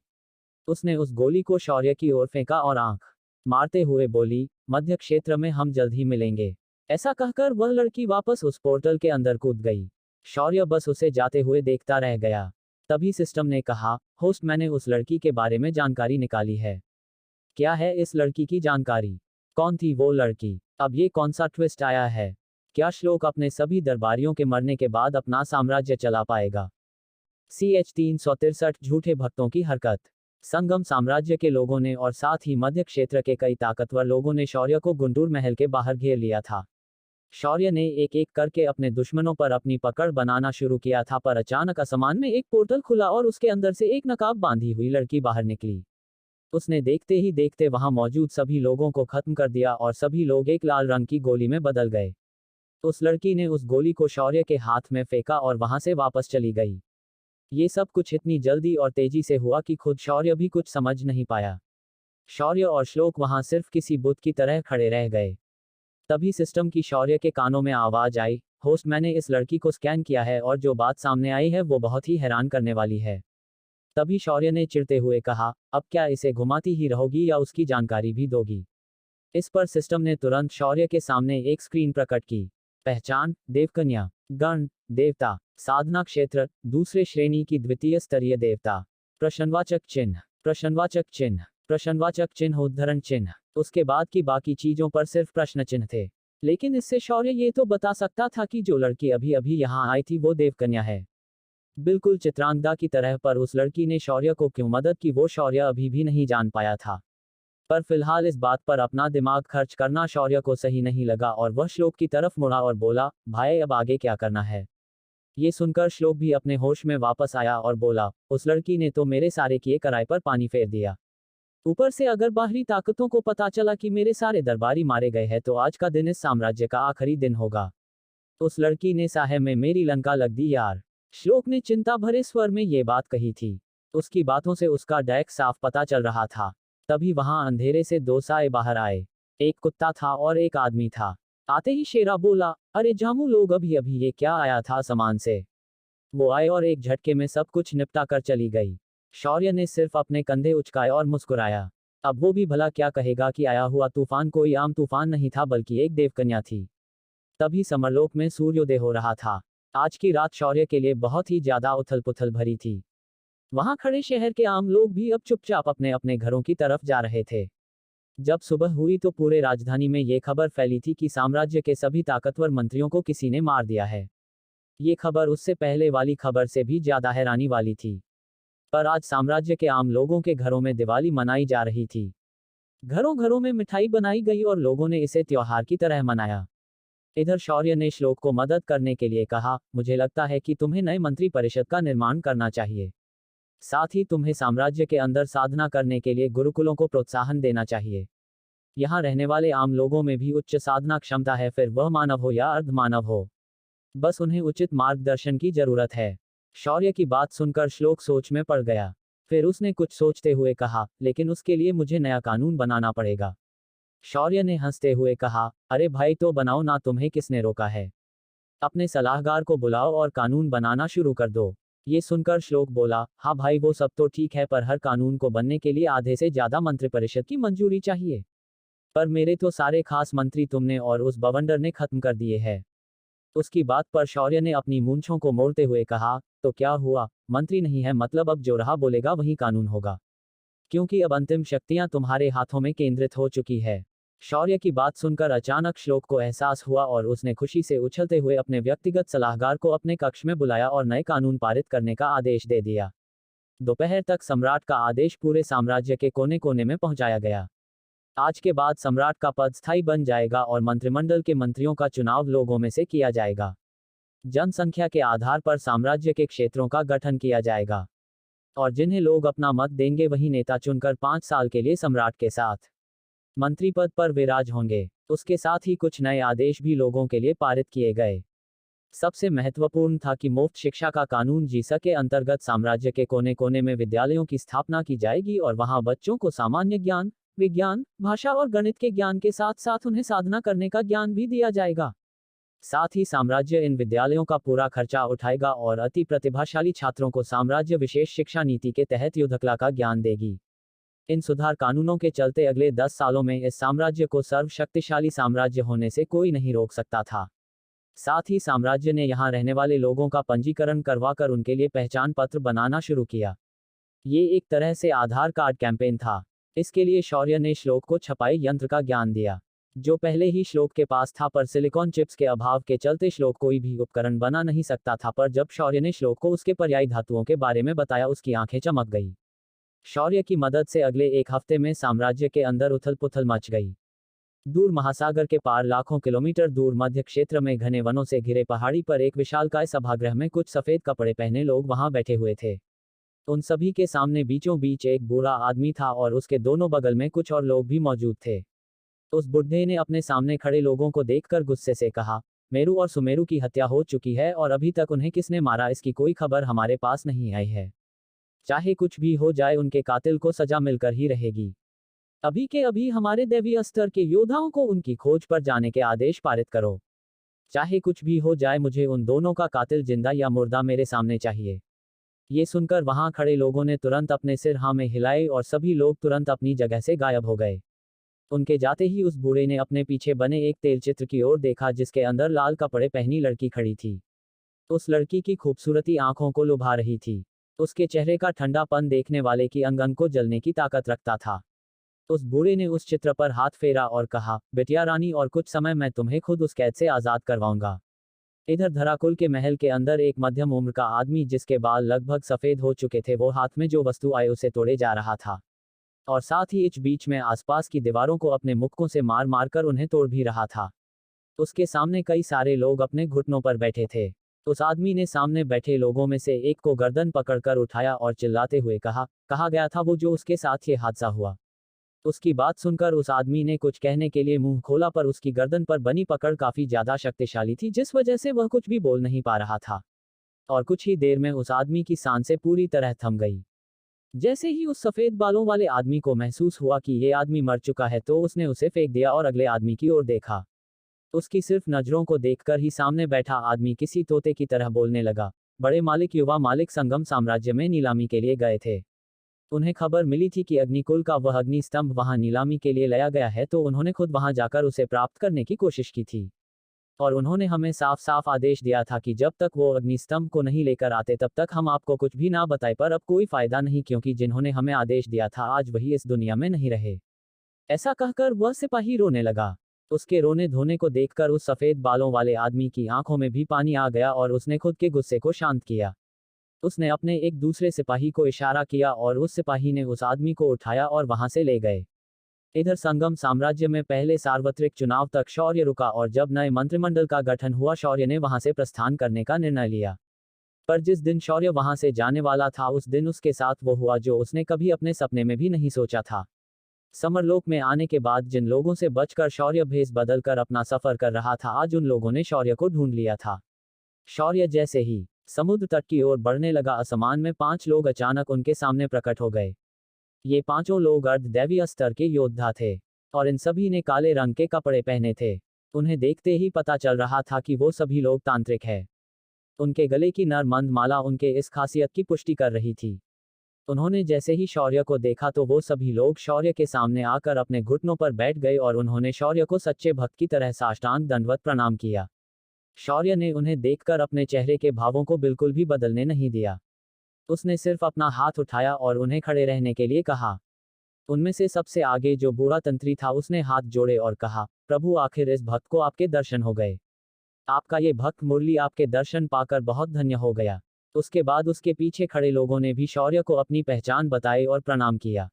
उसने उस गोली को शौर्य की ओर फेंका और आंख मारते हुए बोली, मध्य क्षेत्र में हम जल्द ही मिलेंगे। ऐसा कहकर वह लड़की वापस उस पोर्टल के अंदर कूद गई। शौर्य बस उसे जाते हुए देखता रह गया। तभी सिस्टम ने कहा, होस्ट मैंने उस लड़की के बारे में जानकारी निकाली है। क्या है इस लड़की की जानकारी? कौन थी वो लड़की? अब ये कौन सा ट्विस्ट आया है? क्या श्लोक अपने सभी दरबारियों के मरने के बाद अपना साम्राज्य चला पाएगा? CH 363 झूठे भक्तों की हरकत। संगम साम्राज्य के लोगों ने और साथ ही मध्य क्षेत्र के कई ताकतवर लोगों ने शौर्य को गुंटूर महल के बाहर घेर लिया था। शौर्य ने एक एक करके अपने दुश्मनों पर अपनी पकड़ बनाना शुरू किया था, पर अचानक आसमान में एक पोर्टल खुला और उसके अंदर से एक नकाब बांधी हुई लड़की बाहर निकली। उसने देखते ही देखते वहां मौजूद सभी लोगों को खत्म कर दिया और सभी लोग एक लाल रंग की गोली में बदल गए। उस लड़की ने उस गोली को शौर्य के हाथ में फेंका और वहां से वापस चली गई। ये सब कुछ इतनी जल्दी और तेजी से हुआ कि खुद शौर्य भी कुछ समझ नहीं पाया। शौर्य और श्लोक वहां सिर्फ किसी बुत की तरह खड़े रह गए। तभी सिस्टम की शौर्य के कानों में आवाज आई, होस्ट मैंने इस लड़की को स्कैन किया है और जो बात सामने आई है वो बहुत ही हैरान करने वाली है। तभी शौर्य ने चिढ़ते हुए कहा, अब क्या इसे घुमाती ही रहोगी या उसकी जानकारी भी दोगी? इस पर सिस्टम ने तुरंत शौर्य के सामने एक स्क्रीन प्रकट की। पहचान, देवकन्या, गण, देवता, साधना क्षेत्र, दूसरे श्रेणी की द्वितीय स्तरीय देवता, प्रश्नवाचक चिन्ह, प्रश्नवाचक चिन्ह, प्रश्नवाचक चिन्ह, उद्धरण चिन्ह। उसके बाद की बाकी चीजों पर सिर्फ प्रश्न चिन्ह थे। लेकिन इससे शौर्य ये तो बता सकता था कि जो लड़की अभी अभी यहाँ आई थी वो देवकन्या है। बिल्कुल चित्रांगदा की तरह, पर उस लड़की ने शौर्य को क्यों मदद की वो शौर्य अभी भी नहीं जान पाया था। पर फिलहाल इस बात पर अपना दिमाग खर्च करना शौर्य को सही नहीं लगा और वह श्लोक की तरफ मुड़ा और बोला, भाई अब आगे क्या करना है? ये सुनकर श्लोक भी अपने होश में वापस आया और बोला, उस लड़की ने तो मेरे सारे किए कराए पर पानी फेर दिया। ऊपर से अगर बाहरी ताकतों को पता चला कि मेरे सारे दरबारी मारे गए हैं तो आज का दिन इस साम्राज्य का आखिरी दिन होगा। उस लड़की ने साहे में मेरी लंका लग दी यार। श्लोक ने चिंता भरे स्वर में ये बात कही थी। उसकी बातों से उसका डैक साफ पता चल रहा था। तभी वहां अंधेरे से दो साए बाहर आए। एक कुत्ता था और एक आदमी था। आते ही शेरा बोला, अरे जामू लोग, अभी अभी ये क्या आया था सामान से? वो आए और एक झटके में सब कुछ निपटा कर चली गई। शौर्य ने सिर्फ अपने कंधे उचकाए और मुस्कुराया। अब वो भी भला क्या कहेगा कि आया हुआ तूफान कोई आम तूफान नहीं था बल्कि एक देवकन्या थी। तभी समरलोक में सूर्योदय हो रहा था। आज की रात शौर्य के लिए बहुत ही ज्यादा उथल पुथल भरी थी। वहां खड़े शहर के आम लोग भी अब चुपचाप अपने अपने घरों की तरफ जा रहे थे। जब सुबह हुई तो पूरे राजधानी में ये खबर फैली थी कि साम्राज्य के सभी ताकतवर मंत्रियों को किसी ने मार दिया है। ये खबर उससे पहले वाली खबर से भी ज्यादा हैरानी वाली थी। पर आज साम्राज्य के आम लोगों के घरों में दिवाली मनाई जा रही थी। घरों घरों में मिठाई बनाई गई और लोगों ने इसे त्योहार की तरह मनाया। इधर शौर्य ने श्लोक को मदद करने के लिए कहा, मुझे लगता है कि तुम्हें नए मंत्री परिषद का निर्माण करना चाहिए। साथ ही तुम्हें साम्राज्य के अंदर साधना करने के लिए गुरुकुलों को प्रोत्साहन देना चाहिए। यहाँ रहने वाले आम लोगों में भी उच्च साधना क्षमता है, फिर वह मानव हो या अर्ध मानव हो। बस उन्हें उचित मार्गदर्शन की जरूरत है। शौर्य की बात सुनकर श्लोक सोच में पड़ गया। फिर उसने कुछ सोचते हुए कहा, लेकिन उसके लिए मुझे नया कानून बनाना पड़ेगा। शौर्य ने हंसते हुए कहा, अरे भाई तो बनाओ ना, तुम्हें किसने रोका है? अपने सलाहकार को बुलाओ और कानून बनाना शुरू कर दो। ये सुनकर श्लोक बोला, हाँ भाई वो सब तो ठीक है, पर हर कानून को बनने के लिए आधे से ज्यादा मंत्रिपरिषद की मंजूरी चाहिए। पर मेरे तो सारे खास मंत्री तुमने और उस बवंडर ने खत्म कर दिए हैं। उसकी बात पर शौर्य ने अपनी मूंछों को मोड़ते हुए कहा, तो क्या हुआ? मंत्री नहीं है मतलब अब जो रहा बोलेगा वही कानून होगा, क्योंकि अब अंतिम शक्तियां तुम्हारे हाथों में केंद्रित हो चुकी है। शौर्य की बात सुनकर अचानक श्लोक को एहसास हुआ और उसने खुशी से उछलते हुए अपने व्यक्तिगत सलाहकार को अपने कक्ष में बुलाया और नए कानून पारित करने का आदेश दे दिया। दोपहर तक सम्राट का आदेश पूरे साम्राज्य के कोने कोने में पहुंचाया गया। आज के बाद सम्राट का पद स्थायी बन जाएगा और मंत्रिमंडल के मंत्रियों का चुनाव लोगों में से किया जाएगा। जनसंख्या के आधार पर साम्राज्य के क्षेत्रों का गठन किया जाएगा और जिन्हें लोग अपना मत देंगे वही नेता चुनकर 5 साल के लिए सम्राट के साथ मंत्री पद पर विराज होंगे। उसके साथ ही कुछ नए आदेश भी लोगों के लिए पारित किए गए। सबसे महत्वपूर्ण था कि मुफ्त शिक्षा का कानून जीसा के अंतर्गत साम्राज्य के कोने कोने में विद्यालयों की स्थापना की जाएगी और वहां बच्चों को सामान्य ज्ञान, विज्ञान, भाषा और गणित के ज्ञान के साथ साथ उन्हें साधना करने का ज्ञान भी दिया जाएगा। साथ ही साम्राज्य इन विद्यालयों का पूरा खर्चा उठाएगा और अति प्रतिभाशाली छात्रों को साम्राज्य विशेष शिक्षा नीति के तहत युद्धकला का ज्ञान देगी। इन सुधार कानूनों के चलते अगले 10 सालों में इस साम्राज्य को सर्वशक्तिशाली साम्राज्य होने से कोई नहीं रोक सकता था। साथ ही साम्राज्य ने यहाँ रहने वाले लोगों का पंजीकरण करवाकर उनके लिए पहचान पत्र बनाना शुरू किया। ये एक तरह से आधार कार्ड कैंपेन था। इसके लिए शौर्य ने श्लोक को छपाई यंत्र का ज्ञान दिया, जो पहले ही श्लोक के पास था, पर सिलिकॉन चिप्स के अभाव के चलते श्लोक कोई भी उपकरण बना नहीं सकता था। पर जब शौर्य ने श्लोक को उसके पर्यायी धातुओं के बारे में बताया, उसकी आंखें चमक गई। शौर्य की मदद से अगले एक हफ्ते में साम्राज्य के अंदर उथल पुथल मच गई। दूर महासागर के पार लाखों किलोमीटर दूर मध्य क्षेत्र में घने वनों से घिरे पहाड़ी पर एक विशालकाय सभागृह में कुछ सफेद कपड़े पहने लोग वहां बैठे हुए थे। उन सभी के सामने बीचों बीच एक बूढ़ा आदमी था और उसके दोनों बगल में कुछ और लोग भी मौजूद थे। उस बुढ़े ने अपने सामने खड़े लोगों को देखकर गुस्से से कहा, मेरू और सुमेरु की हत्या हो चुकी है और अभी तक उन्हें किसने मारा इसकी कोई खबर हमारे पास नहीं आई है। चाहे कुछ भी हो जाए, उनके कातिल को सजा मिलकर ही रहेगी। अभी के अभी हमारे दैवीय स्तर के योद्धाओं को उनकी खोज पर जाने के आदेश पारित करो। चाहे कुछ भी हो जाए, मुझे उन दोनों का कातिल जिंदा या मुर्दा मेरे सामने चाहिए। ये सुनकर वहां खड़े लोगों ने तुरंत अपने सिर हाँ में हिलाए और सभी लोग तुरंत अपनी जगह से गायब हो गए। उनके जाते ही उस बूढ़े ने अपने पीछे बने एक तेलचित्र की ओर देखा, जिसके अंदर लाल कपड़े पहनी लड़की खड़ी थी। उस लड़की की खूबसूरती आंखों को लुभा रही थी। उसके चेहरे का ठंडापन देखने वाले की अंग अंग को जलने की ताकत रखता था। उस बूढ़े ने उस चित्र पर हाथ फेरा और कहा, बिटिया रानी, और कुछ समय मैं तुम्हें खुद उस कैद से आजाद करवाऊंगा। इधर धराकुल के महल के अंदर एक मध्यम उम्र का आदमी, जिसके बाल लगभग सफेद हो चुके थे, वो हाथ में जो वस्तु आए उसे तोड़े जा रहा था और साथ ही इस बीच में आसपास की दीवारों को अपने मुक्कों से मार मार कर उन्हें तोड़ भी रहा था। उसके सामने कई सारे लोग अपने घुटनों पर बैठे थे। उस आदमी ने सामने बैठे लोगों में से एक को गर्दन पकड़कर उठाया और चिल्लाते हुए कहा गया था वो जो उसके साथ ये हादसा हुआ। उसकी बात सुनकर उस आदमी ने कुछ कहने के लिए मुंह खोला, पर उसकी गर्दन पर बनी पकड़ काफी ज्यादा शक्तिशाली थी, जिस वजह से वह कुछ भी बोल नहीं पा रहा था। और कुछ ही देर में उस आदमी की सांसें पूरी तरह थम गई। जैसे ही उस सफेद बालों वाले आदमी को महसूस हुआ कि ये आदमी मर चुका है, तो उसने उसे फेंक दिया और अगले आदमी की ओर देखा। उसकी सिर्फ नजरों को देखकर ही सामने बैठा आदमी किसी तोते की तरह बोलने लगा, बड़े मालिक, युवा मालिक संगम साम्राज्य में नीलामी के लिए गए थे। उन्हें खबर मिली थी कि अग्निकुल का वह अग्नि स्तंभ वहां नीलामी के लिए लाया गया है, तो उन्होंने खुद वहां जाकर उसे प्राप्त करने की कोशिश की थी। और उन्होंने हमें साफ साफ आदेश दिया था कि जब तक वो अग्नि स्तंभ को नहीं लेकर आते तब तक हम आपको कुछ भी ना बताए, पर अब कोई फायदा नहीं, क्योंकि जिन्होंने हमें आदेश दिया था आज वही इस दुनिया में नहीं रहे। ऐसा कहकर वह सिपाही रोने लगा। उसके रोने धोने को देखकर उस सफेद बालों वाले आदमी की आंखों में भी पानी आ गया और उसने खुद के गुस्से को शांत किया। उसने अपने एक दूसरे सिपाही को इशारा किया और उस सिपाही ने उस आदमी को उठाया और वहां से ले गए। इधर संगम साम्राज्य में पहले सार्वत्रिक चुनाव तक शौर्य रुका और जब नए मंत्रिमंडल का गठन हुआ, शौर्य ने वहां से प्रस्थान करने का निर्णय लिया। पर जिस दिन शौर्य वहां से जाने वाला था, उस दिन उसके साथ वो हुआ जो उसने कभी अपने सपने में भी नहीं सोचा था। समरलोक में आने के बाद जिन लोगों से बचकर शौर्य भेष बदलकर अपना सफर कर रहा था, आज उन लोगों ने शौर्य को ढूंढ लिया था। शौर्य जैसे ही समुद्र तट की ओर बढ़ने लगा, आसमान में 5 लोग अचानक उनके सामने प्रकट हो गए। ये पांचों लोग अर्धदैवीय स्तर के योद्धा थे और इन सभी ने काले रंग के कपड़े पहने थे। उन्हें देखते ही पता चल रहा था कि वो सभी लोग तांत्रिक हैं। उनके गले की नर मंद माला उनके इस खासियत की पुष्टि कर रही थी। उन्होंने जैसे ही शौर्य को देखा तो वो सभी लोग शौर्य के सामने आकर अपने घुटनों पर बैठ गए और उन्होंने शौर्य को सच्चे भक्त की तरह साष्टांग दंडवत प्रणाम किया। शौर्य ने उन्हें देखकर अपने चेहरे के भावों को बिल्कुल भी बदलने नहीं दिया। उसने सिर्फ अपना हाथ उठाया और उन्हें खड़े रहने के लिए कहा। उनमें से सबसे आगे जो बूढ़ा तंत्री था, उसने हाथ जोड़े और कहा, प्रभु, आखिर इस भक्त को आपके दर्शन हो गए। आपका ये भक्त मुरली आपके दर्शन पाकर बहुत धन्य हो गया। उसके बाद उसके पीछे खड़े लोगों ने भी शौर्य को अपनी पहचान बताई और प्रणाम किया।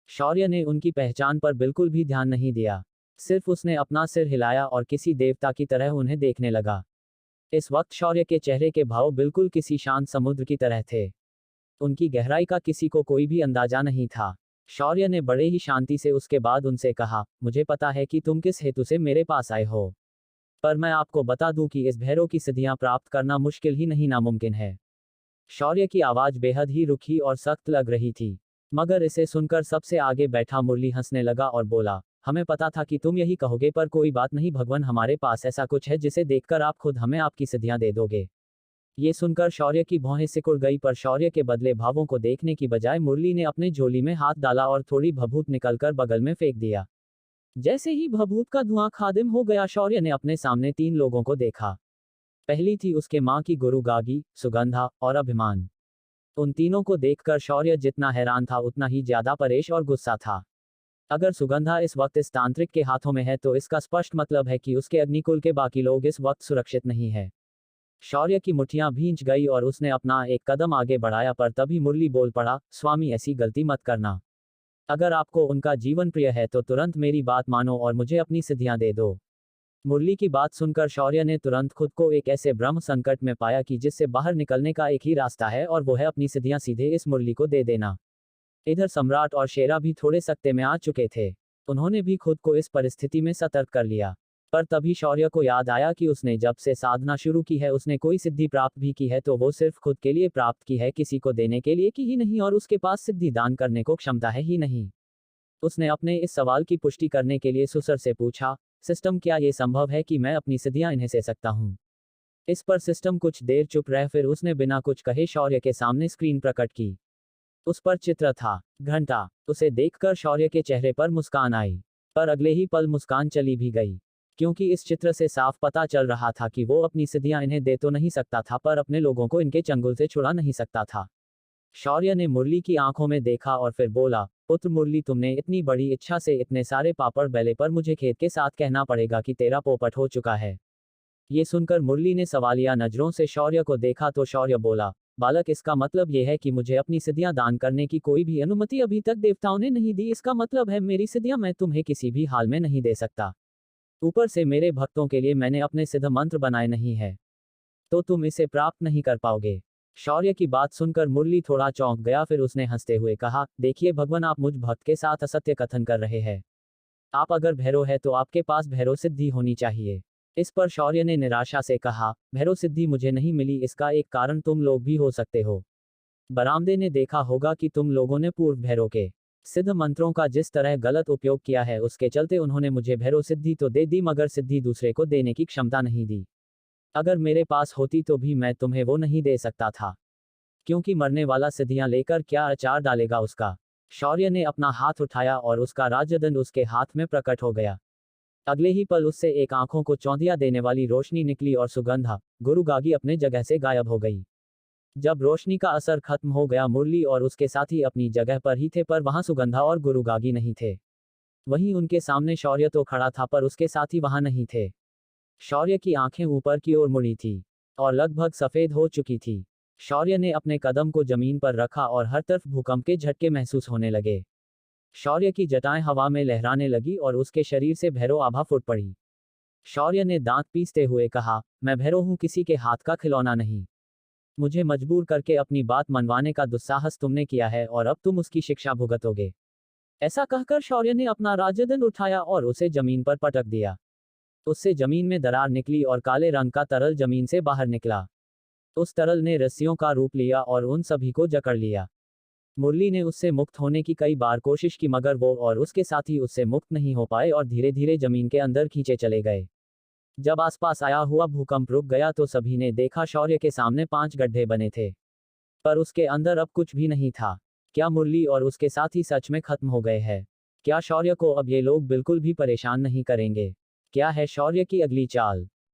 शौर्य ने उनकी पहचान पर बिल्कुल भी ध्यान नहीं दिया, सिर्फ उसने अपना सिर हिलाया और किसी देवता की तरह उन्हें देखने लगा। इस वक्त शौर्य के चेहरे के भाव बिल्कुल किसी शांत समुद्र की तरह थे। उनकी गहराई का किसी को कोई भी अंदाजा नहीं था। शौर्य ने बड़े ही शांति से उसके बाद उनसे कहा, मुझे पता है कि तुम किस हेतु से मेरे पास आए हो, पर मैं आपको बता दूं कि इस भैरव की सिद्धियां प्राप्त करना मुश्किल ही नहीं नामुमकिन है। शौर्य की आवाज बेहद ही रुखी और सख्त लग रही थी। मगर इसे सुनकर सबसे आगे बैठा मुरली हंसने लगा और बोला, हमें पता था कि तुम यही कहोगे, पर कोई बात नहीं भगवान, हमारे पास ऐसा कुछ है जिसे देखकर आप खुद हमें आपकी सिद्धियां दे दोगे। ये सुनकर शौर्य की भौहें सिकुड़ गई, पर शौर्य के बदले भावों को देखने की बजाय मुरली ने अपने झोली में हाथ डाला और थोड़ी भभूत निकलकर बगल में फेंक दिया। जैसे ही भभूत का धुआं खादिम हो गया, शौर्य ने अपने सामने 3 लोगों को देखा। पहली थी उसके मां की गुरु गागी, सुगंधा और अभिमान। उन तीनों को देखकर शौर्य जितना हैरान था उतना ही ज्यादा परेश और गुस्सा था। अगर सुगंधा इस वक्त इस तांत्रिक के हाथों में है तो इसका स्पष्ट मतलब है कि उसके अग्निकुल के बाकी लोग इस वक्त सुरक्षित नहीं है। शौर्य की मुठ्ठियां भींच गई और उसने अपना एक कदम आगे बढ़ाया, पर तभी मुरली बोल पड़ा, स्वामी ऐसी गलती मत करना। अगर आपको उनका जीवन प्रिय है तो तुरंत मेरी बात मानो और मुझे अपनी सिद्धियां दे दो। मुरली की बात सुनकर शौर्य ने तुरंत खुद को एक ऐसे ब्रह्म संकट में पाया कि जिससे बाहर निकलने का एक ही रास्ता है, और वो है अपनी सिद्धियां सीधे इस मुरली को दे देना। इधर सम्राट और शेरा भी थोड़े सख्ते में आ चुके थे। उन्होंने भी खुद को इस परिस्थिति में सतर्क कर लिया। पर तभी शौर्य को याद आया कि उसने जब से साधना शुरू की है उसने कोई सिद्धि प्राप्त भी की है तो वो सिर्फ खुद के लिए प्राप्त की है, किसी को देने के लिए की ही नहीं, और उसके पास सिद्धि दान करने को क्षमता है ही नहीं। उसने अपने इस सवाल की पुष्टि करने के लिए सुसर से पूछा, सिस्टम, क्या ये संभव है कि मैं अपनी सिद्धियां इन्हें से सकता हूं? इस पर सिस्टम कुछ देर चुप रह, फिर उसने बिना कुछ कहे शौर्य के सामने स्क्रीन प्रकट की। उस पर चित्र था घंटा। उसे देखकर शौर्य के चेहरे पर मुस्कान आई, पर अगले ही पल मुस्कान चली भी गई, क्योंकि इस चित्र से साफ पता चल रहा था कि वो अपनी सिद्धियां इन्हें दे तो नहीं सकता था, पर अपने लोगों को इनके चंगुल से छुड़ा नहीं सकता था। शौर्य ने मुरली की आंखों में देखा और फिर बोला, पुत्र मुरली, तुमने इतनी बड़ी इच्छा से इतने सारे पापड़ बेले, पर मुझे खेद के साथ कहना पड़ेगा कि तेरा पोपट हो चुका है। ये सुनकर मुरली ने सवालिया नजरों से शौर्य को देखा तो शौर्य बोला, बालक, इसका मतलब यह है कि मुझे अपनी सिद्धियां दान करने की कोई भी अनुमति अभी तक देवताओं ने नहीं दी। इसका मतलब है मेरी सिद्धियां मैं तुम्हें किसी भी हाल में नहीं दे सकता। ऊपर से मेरे भक्तों के लिए मैंने अपने सिद्ध मंत्र बनाए नहीं है, तो तुम इसे प्राप्त नहीं कर पाओगे। शौर्य की बात सुनकर मुरली थोड़ा चौंक गया, फिर उसने हंसते हुए कहा, देखिए भगवान, आप मुझ भक्त के साथ असत्य कथन कर रहे हैं। आप अगर भैरव है तो आपके पास भैरव सिद्धि होनी चाहिए। इस पर शौर्य ने निराशा से कहा, भैरव सिद्धि मुझे नहीं मिली, इसका एक कारण तुम लोग भी हो सकते हो। बरामदे ने देखा होगा कि तुम लोगों ने पूर्व भैरव के सिद्ध मंत्रों का जिस तरह गलत उपयोग किया है, उसके चलते उन्होंने मुझे भैरव सिद्धि तो दे दी, मगर सिद्धि दूसरे को देने की क्षमता नहीं दी। अगर मेरे पास होती तो भी मैं तुम्हें वो नहीं दे सकता था, क्योंकि मरने वाला सिद्धियां लेकर क्या अचार डालेगा उसका। शौर्य ने अपना हाथ उठाया और उसका राजदंड उसके हाथ में प्रकट हो गया। अगले ही पल उससे एक आंखों को चौंधिया देने वाली रोशनी निकली और सुगंधा, गुरु गागी अपने जगह से गायब हो गई। जब रोशनी का असर खत्म हो गया, मुरली और उसके साथी अपनी जगह पर ही थे, पर वहां सुगंधा और गुरु गागी नहीं थे। वहीं उनके सामने शौर्य तो खड़ा था, पर उसके साथी वहां नहीं थे। शौर्य की आंखें ऊपर की ओर मुड़ी थी और लगभग सफेद हो चुकी थी। शौर्य ने अपने कदम को जमीन पर रखा और हर तरफ भूकंप के झटके महसूस होने लगे। शौर्य की जटाएं हवा में लहराने लगी और उसके शरीर से भैरव आभा फूट पड़ी। शौर्य ने दांत पीसते हुए कहा, मैं भैरव हूं, किसी के हाथ का खिलौना नहीं। मुझे मजबूर करके अपनी बात मनवाने का दुस्साहस तुमने किया है और अब तुम उसकी शिक्षा भुगतोगे। ऐसा कहकर शौर्य ने अपना राजदंड उठाया और उसे जमीन पर पटक दिया। उससे जमीन में दरार निकली और काले रंग का तरल जमीन से बाहर निकला। उस तरल ने रस्सियों का रूप लिया और उन सभी को जकड़ लिया। मुरली ने उससे मुक्त होने की कई बार कोशिश की, मगर वो और उसके साथी उससे मुक्त नहीं हो पाए और धीरे धीरे जमीन के अंदर खींचे चले गए। जब आसपास आया हुआ भूकंप रुक गया तो सभी ने देखा शौर्य के सामने 5 गड्ढे बने थे, पर उसके अंदर अब कुछ भी नहीं था। क्या मुरली और उसके साथी सच में खत्म हो गए हैं? क्या शौर्य को अब ये लोग बिल्कुल भी परेशान नहीं करेंगे? क्या है शौर्य की अगली चाल?